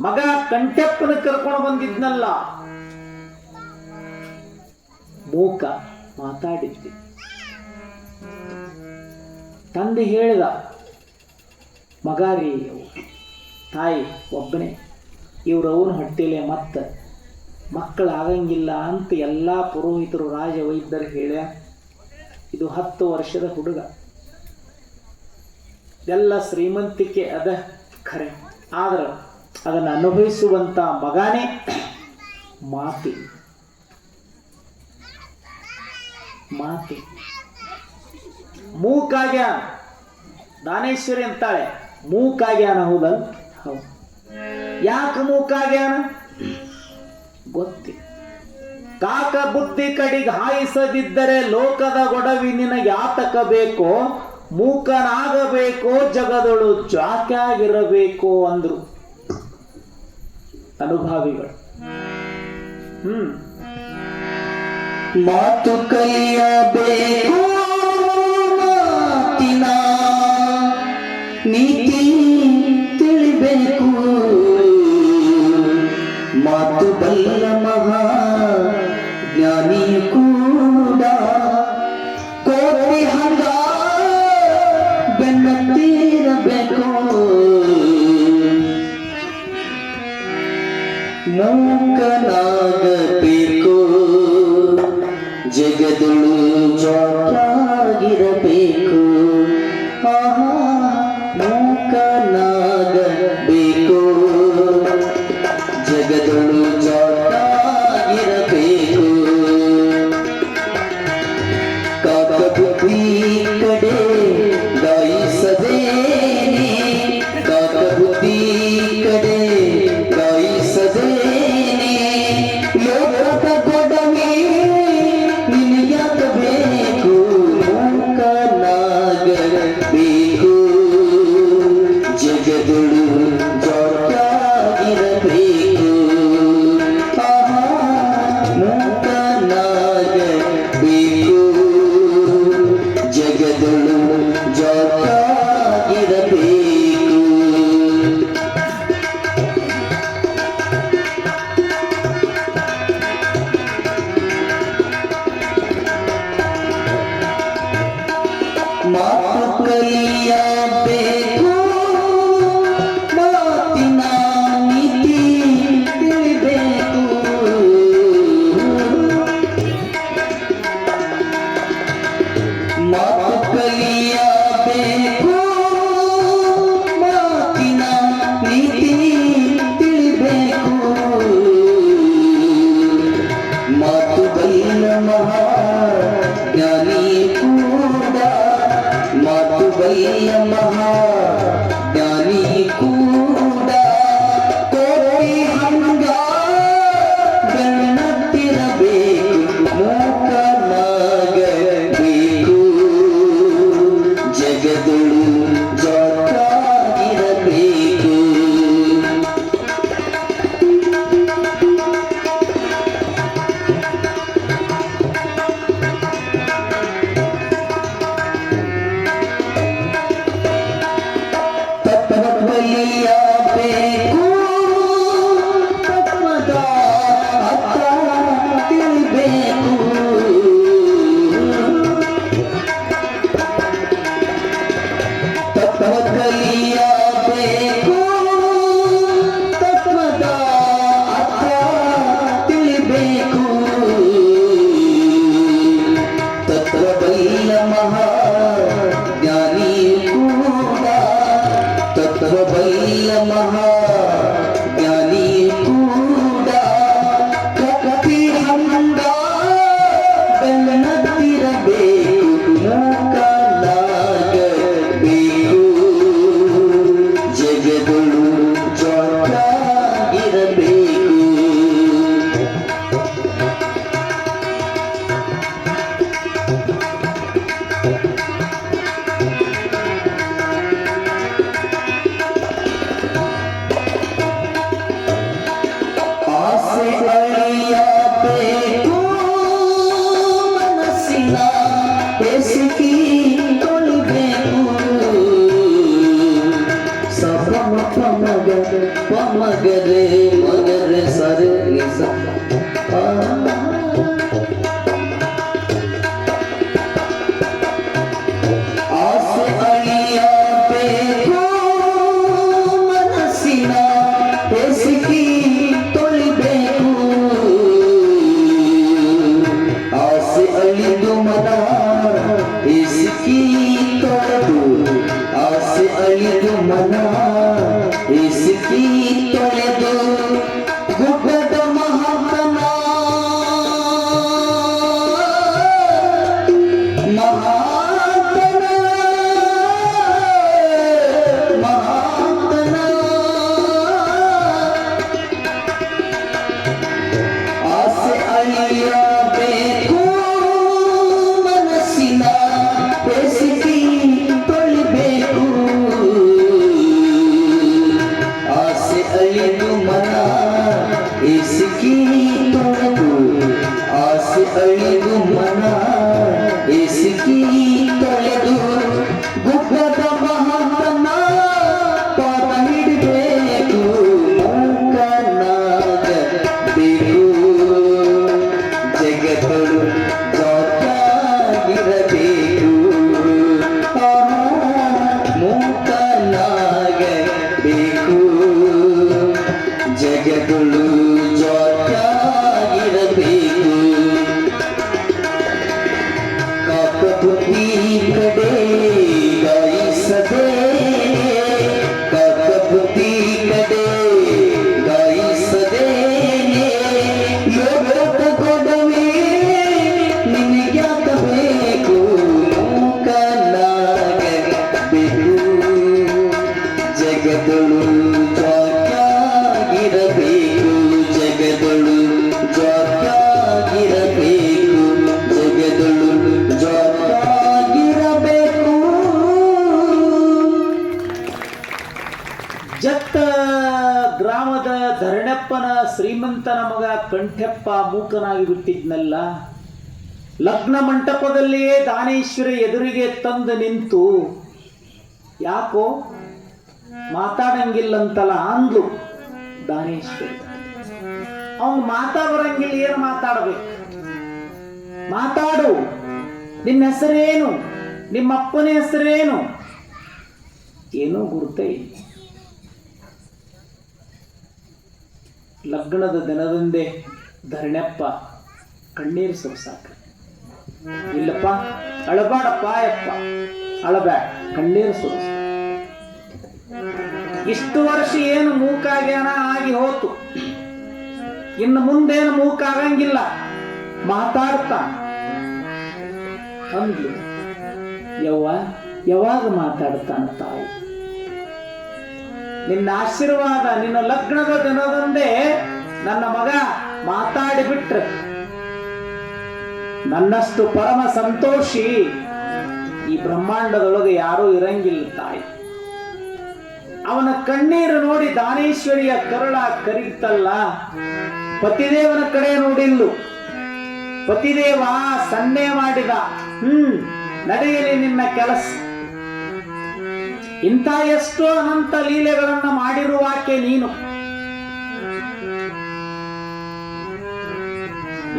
ಮಗ ಕಂಠಪ್ಪನ ಕರ್ಕೊಂಡು ಬಂದಿದ್ನಲ್ಲ, ಮೂಕ ಮಾತಾಡಿದ್ದೆ. ತಂದೆ ಹೇಳಿದ, ಮಗಾರಿ ತಾಯಿ ಒಬ್ಬನೇ, ಇವ್ರವನ ಹೊಟ್ಟೆಲೆ ಮತ್ತೆ ಮಕ್ಕಳಾಗಂಗಿಲ್ಲ ಅಂತ ಎಲ್ಲ ಪುರೋಹಿತರು ರಾಜ ವೈದ್ಯರು ಹೇಳ್ಯ. ಇದು 10 ವರ್ಷದ ಹುಡುಗ, ಎಲ್ಲ ಶ್ರೀಮಂತಿಕೆ ಅದ ಖರೆ, ಆದ್ರೆ ಅದನ್ನು ಅನುಭವಿಸುವಂತ ಮಗನೇ ಮಾತಿ ಮೂಕಾಗ್ಯಾನ. ದಾನೇಶ್ವರಿ ಅಂತಾಳೆ ಮೂಕಾಗ್ಯಾನ. ಹೌದಲ್? ಹೌದು. ಯಾಕೆ ಮೂಕಾಗ್ಯಾನ ಗೊತ್ತಿ. ಕಾಕ ಬುದ್ಧಿ ಕಡಿಗೆ ಹಾಯಿಸದಿದ್ದರೆ ಲೋಕದ ಗೊಡವಿ ನಿನಗೆ ಯಾತಕ ಬೇಕೋ, ಮೂಕನಾಗಬೇಕೋ ಜಗದಳು ಜಾಕ್ಯಾಗಿರಬೇಕು ಅಂದ್ರು ಅನುಭಾವಿಗಳು. ಮಾತು ಕಲಿಯಬೇಕು, ಮಾತಿನ ನೀತಿ ತಿಳಿಬೇಕು. ಮಾತು ಬಲ್ಲ ಮಹಾ ಜ್ಞಾನಿಯು ಕೂಡ ಕೋಟಿ ಹಂಗ ಬೆನ್ನತ್ತಿರಬೇಕು. ಮೂಕನಾಗಬೇಕು, ಜಗದಳು ಜಾಗಿರಬೇಕು. ಮೂಕನಾಗಬೇಕು, ಜಗದಳು ಜಾಗಿರಬೇಕು. ಕಾಕ ಬುದ್ಧಿ ಕಡೆ ಗಾಯಿಸದೇನೆ, ಕಾಕ ಬುದ್ಧಿ ಕಡೆ ಗಾಯಿಸದೇನೆ. ಲೋಕದ ಗೊಡವೆ ನಿನಗ್ಯಾಕ ಬೇಕು, ಮೂಕನಾಗಬೇಕು. ಮಾತು ಕಲಿಯಬೇಕು ಮಾತಿನ ನೀತಿ ತಿಳಿಬೇಕು ಮಾತು ಕಲಿಯಬೇಕು ಮಾತಿನ ನೀತಿ ತಿಳಿಬೇಕು ಮಾತು ಬಲ್ಲ ಮಹಾ ಜ್ಞಾನಿ ಕೂಡ ಮಾತು ಬಲ್ಲ ಮಹಾ ಜ್ಞಾನಿ ಕೂಡ ಕೋಟಿ ಹಂಗ ಗಣತಿರಬೇಕು ಮೂಕನಾಗಬೇಕು ಜಗದಳು ಜೋರಾಗಿರಬೇಕು ಕಲಿಯಬೇಕು ತತ್ವದ ಅರ್ಥ ತಿಳಿಬೇಕು ತತ್ವ ಕಲಿಯಬೇಕು ತತ್ವದ ಅರ್ಥ ತಿಳಿಬೇಕು ತತ್ವ ಬಲ್ಲ ಮಹಾ ಜ್ಞಾನಿ ಕೂಡ ತತ್ವ ಬಲ್ಲ ಮಹಾ ಜ್ಞಾನಿ ಕೂಡ ಕಪಿ ಹಂಗ ಬೆನ್ನತ್ತಿರಬೇಕು ಮೂಕನಾಗಬೇಕು ಜಗದಳು ಜೋರಾಗಿರಬೇಕು ಆಸೆ ಅಳಿಯಬೇಕು ಮನಸ್ಸಿನ ಬೆಸುಕಿ ತೊಳಿಬೇಕು ಸಪಮ ಪಮಗರೆ ಮಗರೆ ಸರೆ ಆಸೆ ಅಳಿಯಬೇಕು ಮನಸ್ಸಿನ ಬೆಸುಕಿ ತೊಳಿಬೇಕು ಆಸೆ ಅಳಿದು ಮನ ಇಸುಕಿ ತೊಳೆದು ಆಸೆ ಅಳಿದು ಮನ ಇಸುಕಿ ತೊಳೆದು ಗುಡ್ಡದ ಮಹಾತ್ಮ ಮಹಾತ್ಮ ಮಹಾತ್ಮ ಆಸೆ ಅಳಿಯಬೇಕು ಮನಸ್ಸಿನ ಬೆಸುಕಿ ತೊಳಿಬೇಕು ಆಸೆ ಅಳಿದು ಮನ ಇಸುಕಿ ತೊಳೆದು ಆಸೆ ಅಳಿದು ಮನ ಇಸುಕಿ ತೊಳೆದು ಗುಡ್ಡದ ಮಹಾತ್ಮ ಪಾದ ಹಿಡಿಬೇಕು ಮೂಕನಾಗಬೇಕು ಜಗತ್ತಳು ಜೋರಾಗಿರಬೇಕು ಮೂಕನಾಗಬೇಕು ಜಗತ್ತಳು ಜೋರಾಗಿರಬೇಕು ಕಾಕ ಬುದ್ಧಿ ಕಡೆ ಗಾಯಿಸದೆ ಕಾಕ ಬುದ್ಧಿ ಕಡೆ ಗಾಯಿಸದೇನೆ ಲೋಕ ಕೊಡವೆ ನಿನಗ್ಯಾಕ ಬೇಕು ಮೂಕನಾಗಬೇಕು ಜಗದಳು ಜೋರಾಗಿರಬೇಕು ಜಗದಳು ಜೋರಾಗಿರಬೇಕು ಜಗದಳು ಜೋರಾಗಿರಬೇಕು ಜತ್ತ ಗ್ರಾಮದ ಧರಣಪ್ಪನ ಶ್ರೀಮಂತನ ಮಗ ಕಂಠೆಪ್ಪ ಮೂಕನಾಗಿ ಬಿಟ್ಟಿದ್ನಲ್ಲ. ಲಗ್ನ ಮಂಟಪದಲ್ಲಿಯೇ ದಾನೇಶ್ವರಿ ಎದುರಿಗೆ ತಂದು ನಿಂತು ಯಾಕೋ ಮಾತಾಡಂಗಿಲ್ಲಂತಲ್ಲ ಅಂದ್ಲು ದಾನೇಶ್ವರಿ. ಅವನು ಮಾತಾಡೋರಂಗಿಲ್ಲ, ಏನು ಮಾತಾಡಬೇಕು? ಮಾತಾಡು, ನಿನ್ನ ಹೆಸರೇನು, ನಿಮ್ಮಪ್ಪನ ಹೆಸರೇನು? ಏನೂ ಗುರುತೇ ಇಲ್ಲ. ಲಗ್ನದ ದಿನದಂದೇ ಧರಣಪ್ಪ ಕಣ್ಣೀರು ಸುರಿಸಾಕ. ಇಲ್ಲಪ್ಪ, ಅಳಬಾಡಪ್ಪ ಯಪ್ಪ, ಅಳಬೇಡ, ಕಣ್ಣೀರು ಸುರಿಸ. ಇಷ್ಟು ವರ್ಷ ಏನು ಮೂಕಾಗ್ಯಾನ ಆಗಿ ಹೋತು, ಇನ್ನು ಮುಂದೇನು ಮೂಕಾಗಂಗಿಲ್ಲ, ಮಾತಾಡ್ತಾ ಅಂದ್ಲು. ಯಾವಾಗ ಮಾತಾಡ್ತಾನ ತಾಯಿ? ನಿನ್ನ ಆಶೀರ್ವಾದ, ನಿನ್ನ ಲಗ್ನದ ದಿನದಂದೇ ನನ್ನ ಮಗ ಮಾತಾಡಿಬಿಟ್ರೆ ನನ್ನಷ್ಟು ಪರಮ ಸಂತೋಷಿ ಈ ಬ್ರಹ್ಮಾಂಡದೊಳಗೆ ಯಾರೂ ಇರಂಗಿಲ್ಲ ತಾಯಿ. ಅವನ ಕಣ್ಣೀರು ನೋಡಿ ದಾನೇಶ್ವರಿಯ ಕರುಳ ಕರಿತಲ್ಲ. ಪತಿದೇವನ ಕಡೆ ನೋಡಿಲ್ಲು. ಪತಿದೇವ ಸನ್ನೆ ಮಾಡಿದ, ನಡೆಯಲಿ ನಿನ್ನ ಕೆಲಸ. ಇಂಥ ಎಷ್ಟೋ ಅನಂತ ಲೀಲೆಗಳನ್ನ ಮಾಡಿರುವಾಕೆ ನೀನು.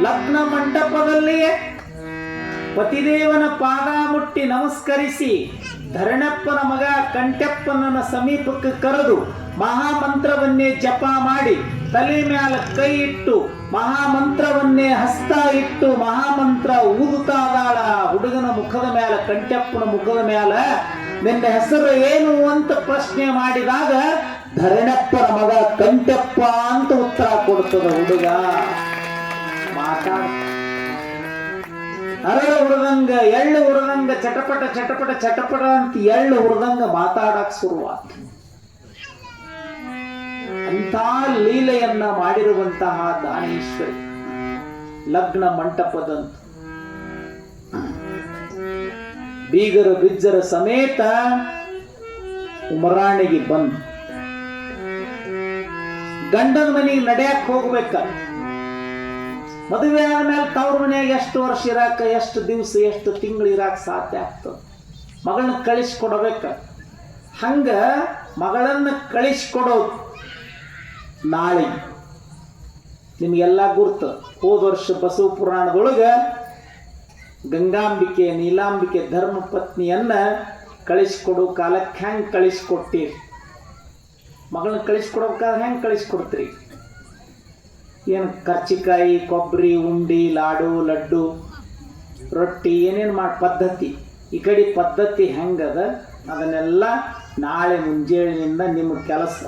ಲಗ್ನ ಮಂಟಪದಲ್ಲಿಯೇ ಪತಿದೇವನ ಪಾದ ಮುಟ್ಟಿ ನಮಸ್ಕರಿಸಿ ಧರಣಪ್ಪನ ಮಗ ಕಂಠಪ್ಪನನ್ನ ಸಮೀಪಕ್ಕೆ ಕರೆದು ಮಹಾಮಂತ್ರವನ್ನೇ ಜಪ ಮಾಡಿ ತಲೆ ಮ್ಯಾಲ ಕೈ ಇಟ್ಟು ಮಹಾಮಂತ್ರವನ್ನೇ ಹಸ್ತ ಇಟ್ಟು ಮಹಾಮಂತ್ರ ಊದುತ್ತಾದಾಳ ಹುಡುಗನ ಮುಖದ ಮ್ಯಾಲ, ಕಂಠಪ್ಪನ ಮುಖದ ಮ್ಯಾಲ. ನಿನ್ನ ಹೆಸರು ಏನು ಅಂತ ಪ್ರಶ್ನೆ ಮಾಡಿದಾಗ ಧರಣಪ್ಪನ ಮಗ ಕಂಠಪ್ಪ ಅಂತ ಉತ್ತರ ಕೊಡ್ತದ ಹುಡುಗ. ಮಾತಾಡ ಅರಳ ಹುಡ್ದಂಗ, ಎಳ್ಳು ಹುಡ್ದಂಗ, ಚಟಪಟ ಚಟಪಟ ಚಟಪಟ ಅಂತ ಎಳ್ಳು ಹುಡ್ದಂಗ ಮಾತಾಡಕ್ ಶುರುವಾತ. ಅಂತ ಲೀಲೆಯನ್ನ ಮಾಡಿರುವಂತಹ ದಾನೇಶ್ವರಿ ಲಗ್ನ ಮಂಟಪದಂತ ಬೀಗರ ಬಿಜ್ಜರ ಸಮೇತ ಉಮರಾಣಿಗೆ ಬಂದು ಗಂಡನ ಮನೆಗೆ ನಡೆಯಕ್ ಹೋಗ್ಬೇಕ. ಮದುವೆ ಆದ್ಮೇಲೆ ತವ್ರ ಮನೆಯಾಗ ಎಷ್ಟು ವರ್ಷ ಇರಾಕ, ಎಷ್ಟು ದಿವಸ, ಎಷ್ಟು ತಿಂಗಳು ಇರಾಕ ಸಾಧ್ಯ ಆಗ್ತದೆ? ಮಗಳನ್ನ ಕಳಿಸ್ಕೊಡ್ಬೇಕ. ಹಂಗ ಮಗಳನ್ನ ಕಳಿಸ್ಕೊಡೋದು ನಾಳೆ ನಿಮ್ಗೆಲ್ಲ ಗುರ್ತು. ಹೋದ ವರ್ಷ ಬಸವ ಪುರಾಣದೊಳಗ ಗಂಗಾಂಬಿಕೆ, ನೀಲಾಂಬಿಕೆ ಧರ್ಮ ಪತ್ನಿಯನ್ನ ಕಳಿಸ್ಕೊಡೋ ಕಾಲಕ್ಕೆ ಹೆಂಗೆ ಕಳಿಸ್ಕೊಟ್ಟಿರಿ? ಮಗಳನ್ನ ಕಳಿಸ್ಕೊಡ್ಬೇಕಾದ್ರೆ ಹೆಂಗೆ ಕಳಿಸ್ಕೊಡ್ತೀರಿ? ಏನು ಕರ್ಚಿಕಾಯಿ, ಕೊಬ್ಬರಿ, ಉಂಡಿ, ಲಾಡು, ಲಡ್ಡು, ರೊಟ್ಟಿ ಏನೇನು ಮಾಡಿ ಪದ್ಧತಿ. ಈ ಕಡೆ ಪದ್ಧತಿ ಹೆಂಗದ ಅದನ್ನೆಲ್ಲ ನಾಳೆ ಮುಂಜಾನೆಯಿಂದ ನಿಮ್ಮ ಕೆಲಸ.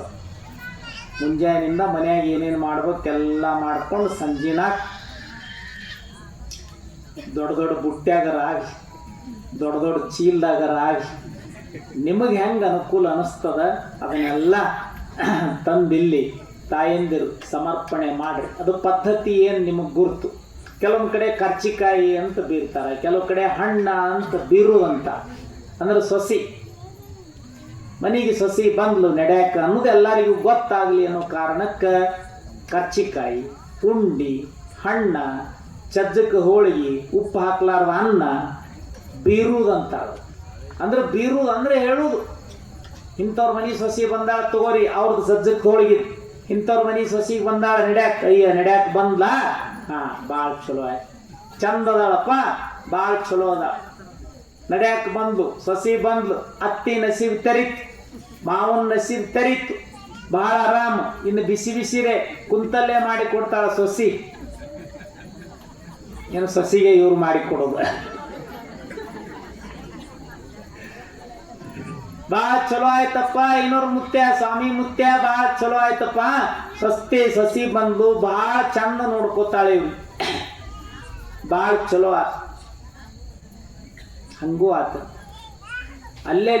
ಮುಂಜಾನೆಯಿಂದ ಮನ್ಯಾಗ ಏನೇನು ಮಾಡ್ಬೇಕೆಲ್ಲ ಮಾಡ್ಕೊಂಡು ಸಂಜಿನಾಗ ದೊಡ್ಡ ದೊಡ್ಡ ಬುಟ್ಟ್ಯಾಗರಾಗಿ ದೊಡ್ಡ ದೊಡ್ಡ ಚೀಲ್ದಾಗರಾಗಿ ನಿಮಗೆ ಹೆಂಗೆ ಅನುಕೂಲ ಅನ್ನಿಸ್ತದ ಅದನ್ನೆಲ್ಲ ತಂದಿಲ್ಲಿ ತಾಯಂದಿರು ಸಮರ್ಪಣೆ ಮಾಡ್ರಿ. ಅದು ಪದ್ಧತಿ ಏನು ನಿಮಗೆ ಗುರ್ತು. ಕೆಲವೊಂದು ಕಡೆ ಕರ್ಚಿಕಾಯಿ ಅಂತ ಬೀರ್ತಾರೆ, ಕೆಲವು ಕಡೆ ಹಣ್ಣ ಅಂತ ಬೀರುವಂತ. ಅಂದ್ರೆ ಸೊಸಿ ಮನೆಗೆ ಸೊಸಿ ಬಂದ್ಲು ನಡೆಯಕ ಅನ್ನೋದು ಎಲ್ಲರಿಗೂ ಗೊತ್ತಾಗಲಿ ಅನ್ನೋ ಕಾರಣಕ್ಕೆ ಕರ್ಚಿಕಾಯಿ, ಉಂಡಿ, ಹಣ್ಣ, ಚಜ್ಜಕ್ಕೆ ಹೋಳಿಗೆ, ಉಪ್ಪು ಹಾಕ್ಲಾರ್ದ ಅನ್ನ ಬೀರುವುದಂತ. ಅಂದ್ರೆ ಬೀರುವುದು ಅಂದ್ರೆ ಹೇಳುವುದು, ಇಂಥವ್ರ ಮನೆ ಸೊಸಿ ಬಂದಾಳ ತಗೋರಿ ಅವ್ರದ್ದು ಸಜ್ಜಕ್ಕೆ ಹೋಳಿಗೆ, ಇಂಥವ್ರ ಮನೆ ಸೊಸಿಗೆ ಬಂದಾಳ ನಡ್ಯಾಕ, ಅಯ್ಯ ನಡ್ಯಾಕ ಬಂದ್ಲಾ, ಭಾಳ ಚಲೋ ಆಯ್ತು, ಚಂದದಾಳಪ್ಪ, ಭಾಳ ಚಲೋ ಅದ. ನಡ್ಯಾಕ ಬಂದ್ಲು, ಸೊಸಿ ಬಂದ್ಲು, ಅತ್ತಿ ನಸೀಬ್ ತೆರಿತು, ಮಾವನ ನಸೀಬ್ ತೆರಿತು, ಭಾಳ ಆರಾಮ. ಇನ್ನು ಬಿಸಿ ಬಿಸಿರೇ ಕುಂತಲ್ಲೇ ಮಾಡಿ ಕೊಡ್ತಾಳ ಸೊಸಿ. ಏನು ಸೊಸಿಗೆ ಇವ್ರು ಮಾಡಿ ಕೊಡೋದು ಭಾಳ ಚಲೋ ಆಯ್ತಪ್ಪ. ಇನ್ನೊರ್ ಮುತ್ಯ, ಸ್ವಾಮಿ ಮುತ್ಯ, ಭಾಳ ಚಲೋ ಆಯ್ತಪ್ಪ. ಸೊಸಿ ಬಂದು ಭಾಳ ಚಂದ ನೋಡ್ಕೋತಾಳೆ ಇವ್ರು, ಭಾಳ ಚಲೋ ಆತ. ಹಂಗೂ ಆತ. ಅಲ್ಲೇ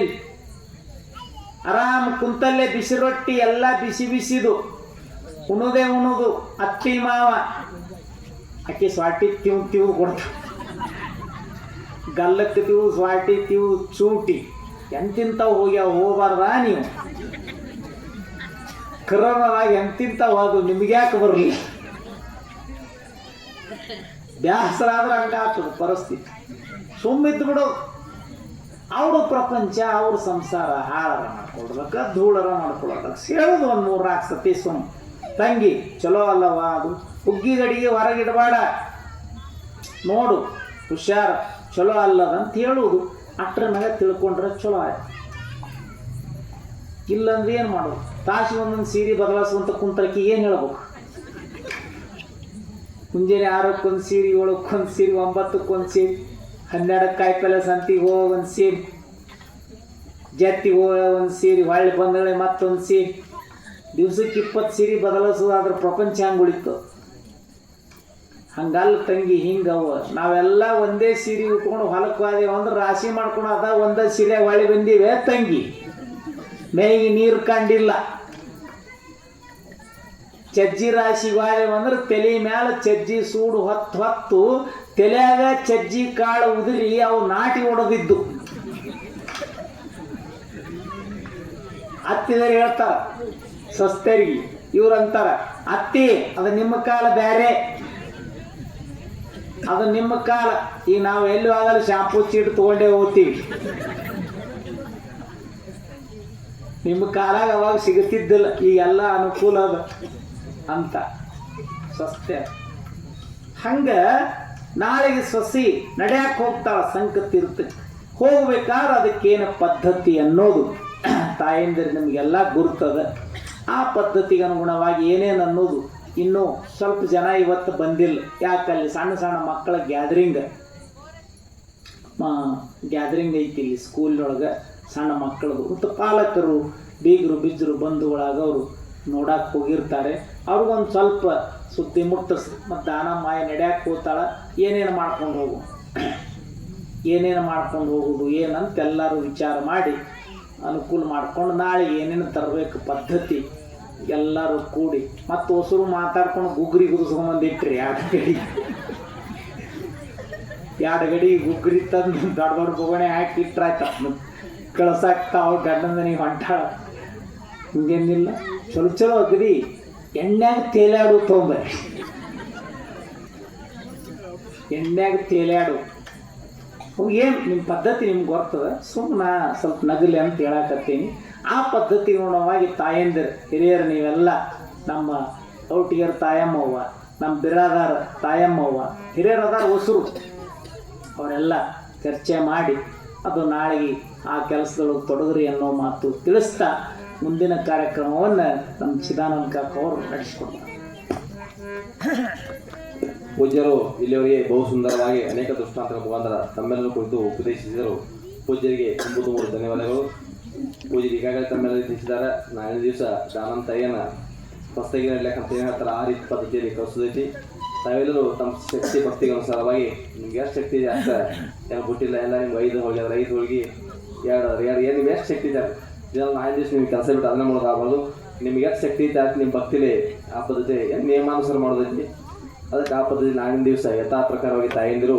ಆರಾಮ್ ಕುಂತಲ್ಲೇ ಬಿಸಿ ರೊಟ್ಟಿ ಎಲ್ಲ ಬಿಸಿ ಬಿಸಿದು ಉಣುದೇ ಉಣುದು. ಅತ್ತಿ ಮಾವ ಆಕೆ ಸ್ವಾಟಿ ತಿವ್ ಕೊಡ್ತ, ಗಲ್ಲಕ್ಕೆ ತಿವು, ಸ್ವಾಟಿ ತಿವು, ಚೂಟಿ ಎಂತಿಂತವು ಹೋಗ್ಯಾವ. ಹೋಗ್ಬಾರ್ದ ನೀವು? ಕರೋನಾದಾಗ ಎಂತಿಂತವು ಅದು ನಿಮ್ಗ್ಯಾಕೆ ಬರಲಿ? ಬ್ಯಾಸರ ಆದ್ರೆ ಹಂಗಾಗ್ತದೆ ಪರಿಸ್ಥಿತಿ. ಸುಮ್ಮಿದ್ದು ಬಿಡೋದು. ಅವ್ರ ಪ್ರಪಂಚ, ಅವ್ರ ಸಂಸಾರ ಹಾಳರ ಮಾಡ್ಕೊಡ್ಬೇಕ, ಧೂಳರ ಮಾಡ್ಕೊಡ್ಬೇಕು. ಹೇಳೋದು ಒಂದು 3-4 ಸತಿ ಸುಮ್ ತಂಗಿ ಚಲೋ ಅಲ್ಲವ, ಅದು ಹುಗ್ಗಿ ಗಡಿಗೆ ಹೊರಗಿಡಬೇಡ, ನೋಡು ಹುಷಾರ, ಚಲೋ ಅಲ್ಲದಂತ ಹೇಳುವುದು. ಅಟ್ರ ಮ್ಯಾಗ ತಿಳ್ಕೊಂಡ್ರೆ ಚಲೋ ಆಯ್ತು. ಇಲ್ಲಂದ್ರೆ ಏನು ಮಾಡೋದು? ತಾಸಿಗೆ ಒಂದೊಂದು ಸೀರೆ ಬದಲಾಯಿಸುವಂತ ಕುಂತರಕ್ಕೆ ಏನು ಹೇಳ್ಬೇಕು? ಮುಂಜಾನೆ 6ಕ್ಕೆ ಸೀರೆ, 7ಕ್ಕೆ ಸೀರೆ, 9ಕ್ಕೆ ಸೀರೆ, 12ಕ್ಕೆ ಕಾಯಿಪಲ್ಲೆ ಸಂತಿಗೆ ಹೋಗಿ ಒಂದು ಸೀರೆ, ಜತ್ತಿಗೆ ಹೋಗಿ ಒಂದು ಸೀರೆ, ಹೊಳ್ಳಿ ಬಂದಳೆ ಮತ್ತೊಂದು ಸೀರೆ, ದಿವ್ಸಕ್ಕೆ 20 ಸೀರೆ ಬದಲಾಯಿಸೋದಾದ್ರೆ ಪ್ರಪಂಚ ಹಂಗೆ ಉಳಿತು. ಹಂಗಲ್ಲ ತಂಗಿ, ಹಿಂಗವ ನಾವೆಲ್ಲ ಒಂದೇ ಸೀರೆ ಉಟ್ಕೊಂಡು ಹೊಲಕ್ಕೆ ಹೋದೇವು ಅಂದ್ರೆ ರಾಶಿ ಮಾಡ್ಕೊಂಡು ಅದ ಒಂದೇ ಸೀರೆ ಹೊಳ್ಳಿ ಬಂದಿವೆ ತಂಗಿ. ಮೇಯಿಗೆ ನೀರು ಕಂಡಿಲ್ಲ. ಚಜ್ಜಿ ರಾಶಿ ಹೋದೇವು ಅಂದ್ರೆ ತಲೆ ಮ್ಯಾಲ ಚಜ್ಜಿ ಸೂಡು ಹೊತ್ತು ತಲೆಯಾಗ ಚಜ್ಜಿ ಕಾಳು ಉದುರಿ ಅವು ನಾಟಿ ಹೊಡೆದಿದ್ದು. ಅತ್ತಿದರೆ ಹೇಳ್ತಾರ ಸಸ್ತರಿಗೆ, ಇವ್ರಂತಾರ ಅತ್ತಿ ಅದು ನಿಮ್ಮ ಕಾಲ ಬೇರೆ, ಅದು ನಿಮ್ಮ ಕಾಲ. ಈಗ ನಾವು ಎಲ್ಲಿ ಆಗಲ್ಲ ಶಾಂಪೂ ಚೀಟ್ ತಗೊಂಡೇ ಹೋಗ್ತೀವಿ. ನಿಮ್ಮ ಕಾಲಾಗ ಅವಾಗ ಸಿಗುತ್ತಿದ್ದಿಲ್ಲ, ಈಗೆಲ್ಲ ಅನುಕೂಲ ಅದ ಅಂತ ಸ್ವಸ್ಥ. ಹಂಗ ನಾಳೆಗೆ ಸೊಸಿ ನಡೆಯಕ್ಕೆ ಹೋಗ್ತಾಳ ಸಂಕತ್ತಿರುತ್ತೆ. ಹೋಗ್ಬೇಕಾದ್ರೆ ಅದಕ್ಕೇನು ಪದ್ಧತಿ ಅನ್ನೋದು ತಾಯಂದಿರು ನಿಮಗೆಲ್ಲ ಗುರ್ತದ. ಆ ಪದ್ಧತಿಗೆ ಅನುಗುಣವಾಗಿ ಏನೇನು ಅನ್ನೋದು ಇನ್ನೂ ಸ್ವಲ್ಪ ಜನ ಇವತ್ತು ಬಂದಿಲ್ಲ. ಯಾಕಲ್ಲಿ ಸಣ್ಣ ಸಣ್ಣ ಮಕ್ಕಳ ಗ್ಯಾದರಿಂಗ್ ಐತಿ ಇಲ್ಲಿ ಸ್ಕೂಲ್ನೊಳಗೆ ಸಣ್ಣ ಮಕ್ಕಳದು. ಮತ್ತು ಪಾಲಕರು ಬೀಗರು ಬಿಜ್ಜರು ಬಂಧುಗಳಾಗವರು ನೋಡಕ್ಕೆ ಹೋಗಿರ್ತಾರೆ. ಅವ್ರಿಗೊಂದು ಸ್ವಲ್ಪ ಸುದ್ದಿ ಮುಟ್ಟಿಸ್ರಿ. ಮತ್ತು ದಾನ ಮಾಯ ನಡೆಯಕ್ಕೆ ಹೋಗ್ತಾಳ, ಏನೇನು ಮಾಡ್ಕೊಂಡು ಹೋಗೋದು ಏನಂತ ಎಲ್ಲರೂ ವಿಚಾರ ಮಾಡಿ ಅನುಕೂಲ ಮಾಡ್ಕೊಂಡು ನಾಳೆ ಏನೇನು ತರಬೇಕು ಪದ್ಧತಿ ಎಲ್ಲರೂ ಕೂಡಿ ಮತ್ತು ಹೊಸರು ಮಾತಾಡ್ಕೊಂಡು ಗುಗ್ರಿ ಗುದಿಸ್ಕೊಂಬಂದಿಟ್ರಿ. 2 ಗಡಿ ಗುಗ್ರಿ ತಂದು ದೊಡ್ಡ ದೊಡ್ಡ ಬೊಗಣೆ ಹಾಕಿ ಇಟ್ರಾಯ್ತ ಕಳ್ಸಾಕ್ತಾವ ಗಂಡಂದನಿಗೆ ಹೊಂಟಾಳ. ಹಿಂಗೇನಿಲ್ಲ, ಚಲೋ ಅಗದಿ ಎಣ್ಣೆಗೆ ತೇಲಾಡು ತೊಗೊಂಬರ್ರಿ. ಎಣ್ಣೆಗೆ ತೇಲಾಡು ಏನು ನಿಮ್ಮ ಪದ್ಧತಿ ನಿಮ್ಗೆ ಗೊತ್ತದ. ಸುಮ್ಮನೆ ಸ್ವಲ್ಪ ನಗಲಿ ಅಂತ ಹೇಳಕತ್ತೀನಿ. ಆ ಪದ್ಧತಿ ಗುಣವಾಗಿ ತಾಯಂದಿರು ಹಿರಿಯರು ನೀವೆಲ್ಲ ನಮ್ಮ ಔಟಿಯರ್ ತಾಯಮ್ಮವ್ವ, ನಮ್ಮ ಬಿರಾದಾರ ತಾಯಮ್ಮವ್ವ, ಹಿರಿಯರದಾರ ಹೊಸರು, ಅವರೆಲ್ಲ ಚರ್ಚೆ ಮಾಡಿ ಅದು ನಾಳೆಗೆ ಆ ಕೆಲಸದೊಳಗೆ ತೊಡಗ್ರಿ ಅನ್ನೋ ಮಾತು ತಿಳಿಸ್ತಾ ಮುಂದಿನ ಕಾರ್ಯಕ್ರಮವನ್ನು ನಮ್ಮ ಚಿದಾನಂದ ಕಾಕ ಅವರು ನಡೆಸಿಕೊಡ್ತಾರೆ. ಪೂಜ್ಯರು ಇಲ್ಲಿಯವರೆಗೆ ಬಹು ಸುಂದರವಾಗಿ ಅನೇಕ ದೃಷ್ಟಾಂತಗಳ ಮುಖಾಂತರ ತಮ್ಮೆಲ್ಲರೂ ಕುರಿತು ಉಪದೇಶಿಸಿದರು. ಪೂಜ್ಯರಿಗೆ 93 ಧನ್ಯವಾದಗಳು. ಪೂಜ್ಯರು ಈಗಾಗಲೇ ತಮ್ಮೆಲ್ಲರೂ ತಿಳಿಸಿದ್ದಾರೆ. ನಾಳಿನ ದಿವಸ ದಾನಂತಯ್ಯನ ಹೊಸದಾಗಿ ನಡ್ಲಿಕ್ಕಂತ ಏನು ಹೇಳ್ತಾರೆ ಆ ರೀತಿ ಪದ್ಧತಿಯಲ್ಲಿ ಕಲಿಸೋದೈತಿ. ತಾವೆಲ್ಲರೂ ತಮ್ಮ ಶಕ್ತಿ ಭಕ್ತಿಗೆ ಅನುಸಾರವಾಗಿ ನಿಮ್ಗೆ ಎಷ್ಟು ಶಕ್ತಿ ಇದೆ ಅಷ್ಟ ಏನು ಬಿಟ್ಟಿಲ್ಲ. ಎಲ್ಲ ನಿಮ್ಗೆ 5 ಹೋಗಿ 5 ಹೋಗಿ 2 ಏನು ನಿಮ್ಗೆ ಎಷ್ಟು ಶಕ್ತಿ ಇದೆ ಇದನ್ನು ನಾಳಿನ ದಿವಸ ನಿಮ್ಗೆ ಕೆಲಸ ಬಿಟ್ಟು ಅದನ್ನ ಮಾಡೋದಾಗ್ಬೋದು. ನಿಮ್ಗೆ ಎಷ್ಟು ಶಕ್ತಿ ಇದೆ ಅದು ನಿಮ್ಮ ಭಕ್ತಿಲಿ ಆ ಪದ್ಧತಿ ಏನು ನಿಯಮಾನುಸಾರ ಮಾಡೋದೈತಿ. ಅದಕ್ಕೆ ಆ ಪದ್ಧತಿ ನಾಳಿನ ದಿವಸ ಯಥಾ ಪ್ರಕಾರವಾಗಿ ತಾಯಂದಿರು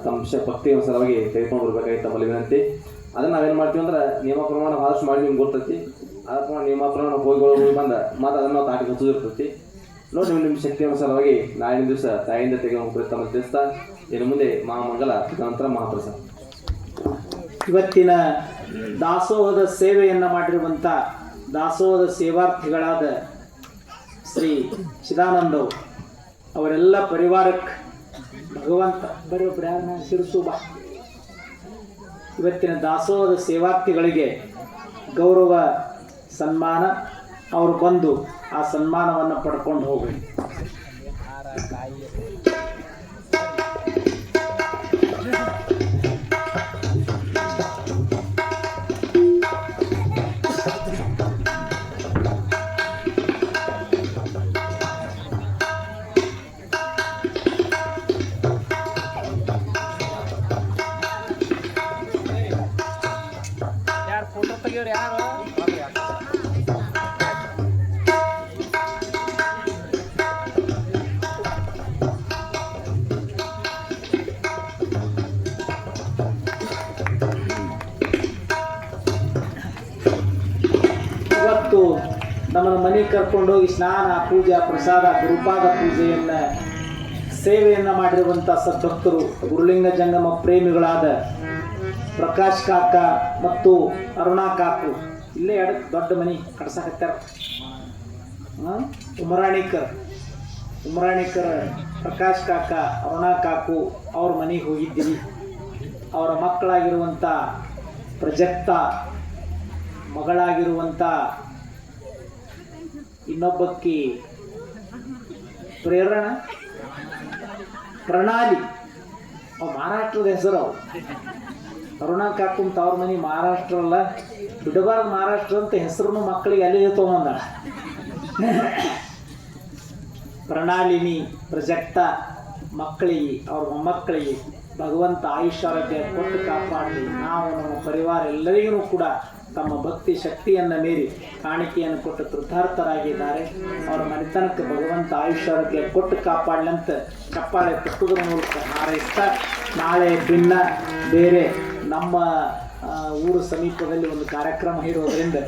ತಮ್ಮ ಭಕ್ತಿ ಅನುಸಾರವಾಗಿ ತೆಗೆದುಕೊಂಡು ಬರ್ಬೇಕಾಗಿ ತಮ್ಮಲ್ಲಿ ವಿನಂತಿ. ಅದನ್ನು ನಾವೇನು ಮಾಡ್ತೀವಿ ಅಂದ್ರೆ ನಿಯಮ ಪ್ರಮಾಣ ಭಾಳಷ್ಟು ಮಾಡಿ ನಿಮ್ಗೆ ಗೊತ್ತೈತಿ. ಆ ಪ್ರಮಾಣ ನಿಯಮ ಪ್ರಮಾಣ ಹೋಗಿ ಬಂದ ಮತ್ತು ಅದನ್ನು ನಾವು ತಾಟಿಗೆ ಹಚ್ಚೋದಿರ್ತೈತಿ. ನೋಡಿ ನಿಮ್ಮ ಶಕ್ತಿ ಅನುಸಾರವಾಗಿ ನಾಳಿನ ದಿವಸ ತಾಯಿಂದ ತೆಗೆದುಕೊಂಡು ತಮ್ಮಲ್ಲಿ ತಿಳಿಸ್ತಾ ಇನ್ನು ಮುಂದೆ ಮಹಾಮಂಗಲ ನಂತರ ಮಹಾಪ್ರಸಾದ. ಇವತ್ತಿನ ದಾಸೋಹದ ಸೇವೆಯನ್ನು ಮಾಡಿರುವಂಥ ದಾಸೋಹದ ಸೇವಾರ್ಥಿಗಳಾದ ಶ್ರೀ ಚಿದಾನಂದವು ಅವರೆಲ್ಲ ಪರಿವಾರಕ್ಕೆ ಭಗವಂತ ಬರೋಬ್ರು ಯಾರನ್ನ ಶಿರಸು ಬಾ. ಇವತ್ತಿನ ದಾಸೋಹದ ಸೇವಾರ್ಥಿಗಳಿಗೆ ಗೌರವ ಸನ್ಮಾನ, ಅವರು ಬಂದು ಆ ಸನ್ಮಾನವನ್ನು ಪಡ್ಕೊಂಡು ಹೋಗಿ. ಫೋಟೋ ತೆಗಿಯೋರು ಯಾರು? ಇವತ್ತು ನಮ್ಮನ್ನು ಮನೆಗೆ ಕರ್ಕೊಂಡೋಗಿ ಸ್ನಾನ, ಪೂಜಾ, ಪ್ರಸಾದ, ಗುರುಪಾದ ಪೂಜೆಯನ್ನು ಸೇವೆಯನ್ನು ಮಾಡಿರುವಂಥ ಸದ್ಭಕ್ತರು ಗುರುಲಿಂಗ ಜಂಗಮ ಪ್ರೇಮಿಗಳಾದ ಪ್ರಕಾಶ್ ಕಾಕ ಮತ್ತು ಅರುಣಾ ಕಾಕು ಇಲ್ಲೇ ದೊಡ್ಡ ಮನೆ ಕಟ್ಸಕತ್ತಾರ. ಉಮರಾಣಿಕರ್ ಪ್ರಕಾಶ್ ಕಾಕ, ಅರುಣಾ ಕಾಕು ಅವ್ರ ಮನೆಗೆ ಹೋಗಿದ್ದೀವಿ. ಅವರ ಮಕ್ಕಳಾಗಿರುವಂಥ ಪ್ರಜಕ್ತ, ಮಗಳಾಗಿರುವಂಥ ಇನ್ನೊಬ್ಬಕ್ಕಿ ಪ್ರಣಾಲಿ, ಅವು ಮಹಾರಾಷ್ಟ್ರದ ಹೆಸರು. ಅವು ಅರುಣಾ ಕಾಕುಂತ ಅವ್ರ ಮನೆ ಮಹಾರಾಷ್ಟ್ರ ಅಲ್ಲ, ಬಿಡಬಾರ್ದು ಮಹಾರಾಷ್ಟ್ರ ಅಂತ ಹೆಸರು ಮಕ್ಕಳಿಗೆ ಅಲ್ಲಿ ತೊಗೊಂಡ. ಪ್ರಣಾಲಿನಿ, ಪ್ರಜಕ್ತ ಮಕ್ಕಳಿಗೆ, ಅವ್ರ ಮೊಮ್ಮಕ್ಕಳಿಗೆ ಭಗವಂತ ಆಯುಷ್ಯಾರೋಗ್ಯ ಕೊಟ್ಟು ಕಾಪಾಡಲಿ. ನಾವು ನಮ್ಮ ಪರಿವಾರ ಎಲ್ಲರಿಗೂ ಕೂಡ ತಮ್ಮ ಭಕ್ತಿ ಶಕ್ತಿಯನ್ನು ಮೀರಿ ಕಾಣಿಕೆಯನ್ನು ಕೊಟ್ಟು ಕೃತಾರ್ಥರಾಗಿದ್ದಾರೆ. ಅವರ ಮನೆತನಕ್ಕೆ ಭಗವಂತ ಆಯುಷ್ಯಾರೋಗ್ಯ ಕೊಟ್ಟು ಕಾಪಾಡಲಂತ ಚಪ್ಪಾಳೆ ತಟ್ಟುವುದರ ಮೂಲಕ ಹಾರೈಸ್ತಾ, ನಾಳೆ ಭಿನ್ನ ಬೇರೆ ನಮ್ಮ ಊರು ಸಮೀಪದಲ್ಲಿ ಒಂದು ಕಾರ್ಯಕ್ರಮ ಇರೋದರಿಂದ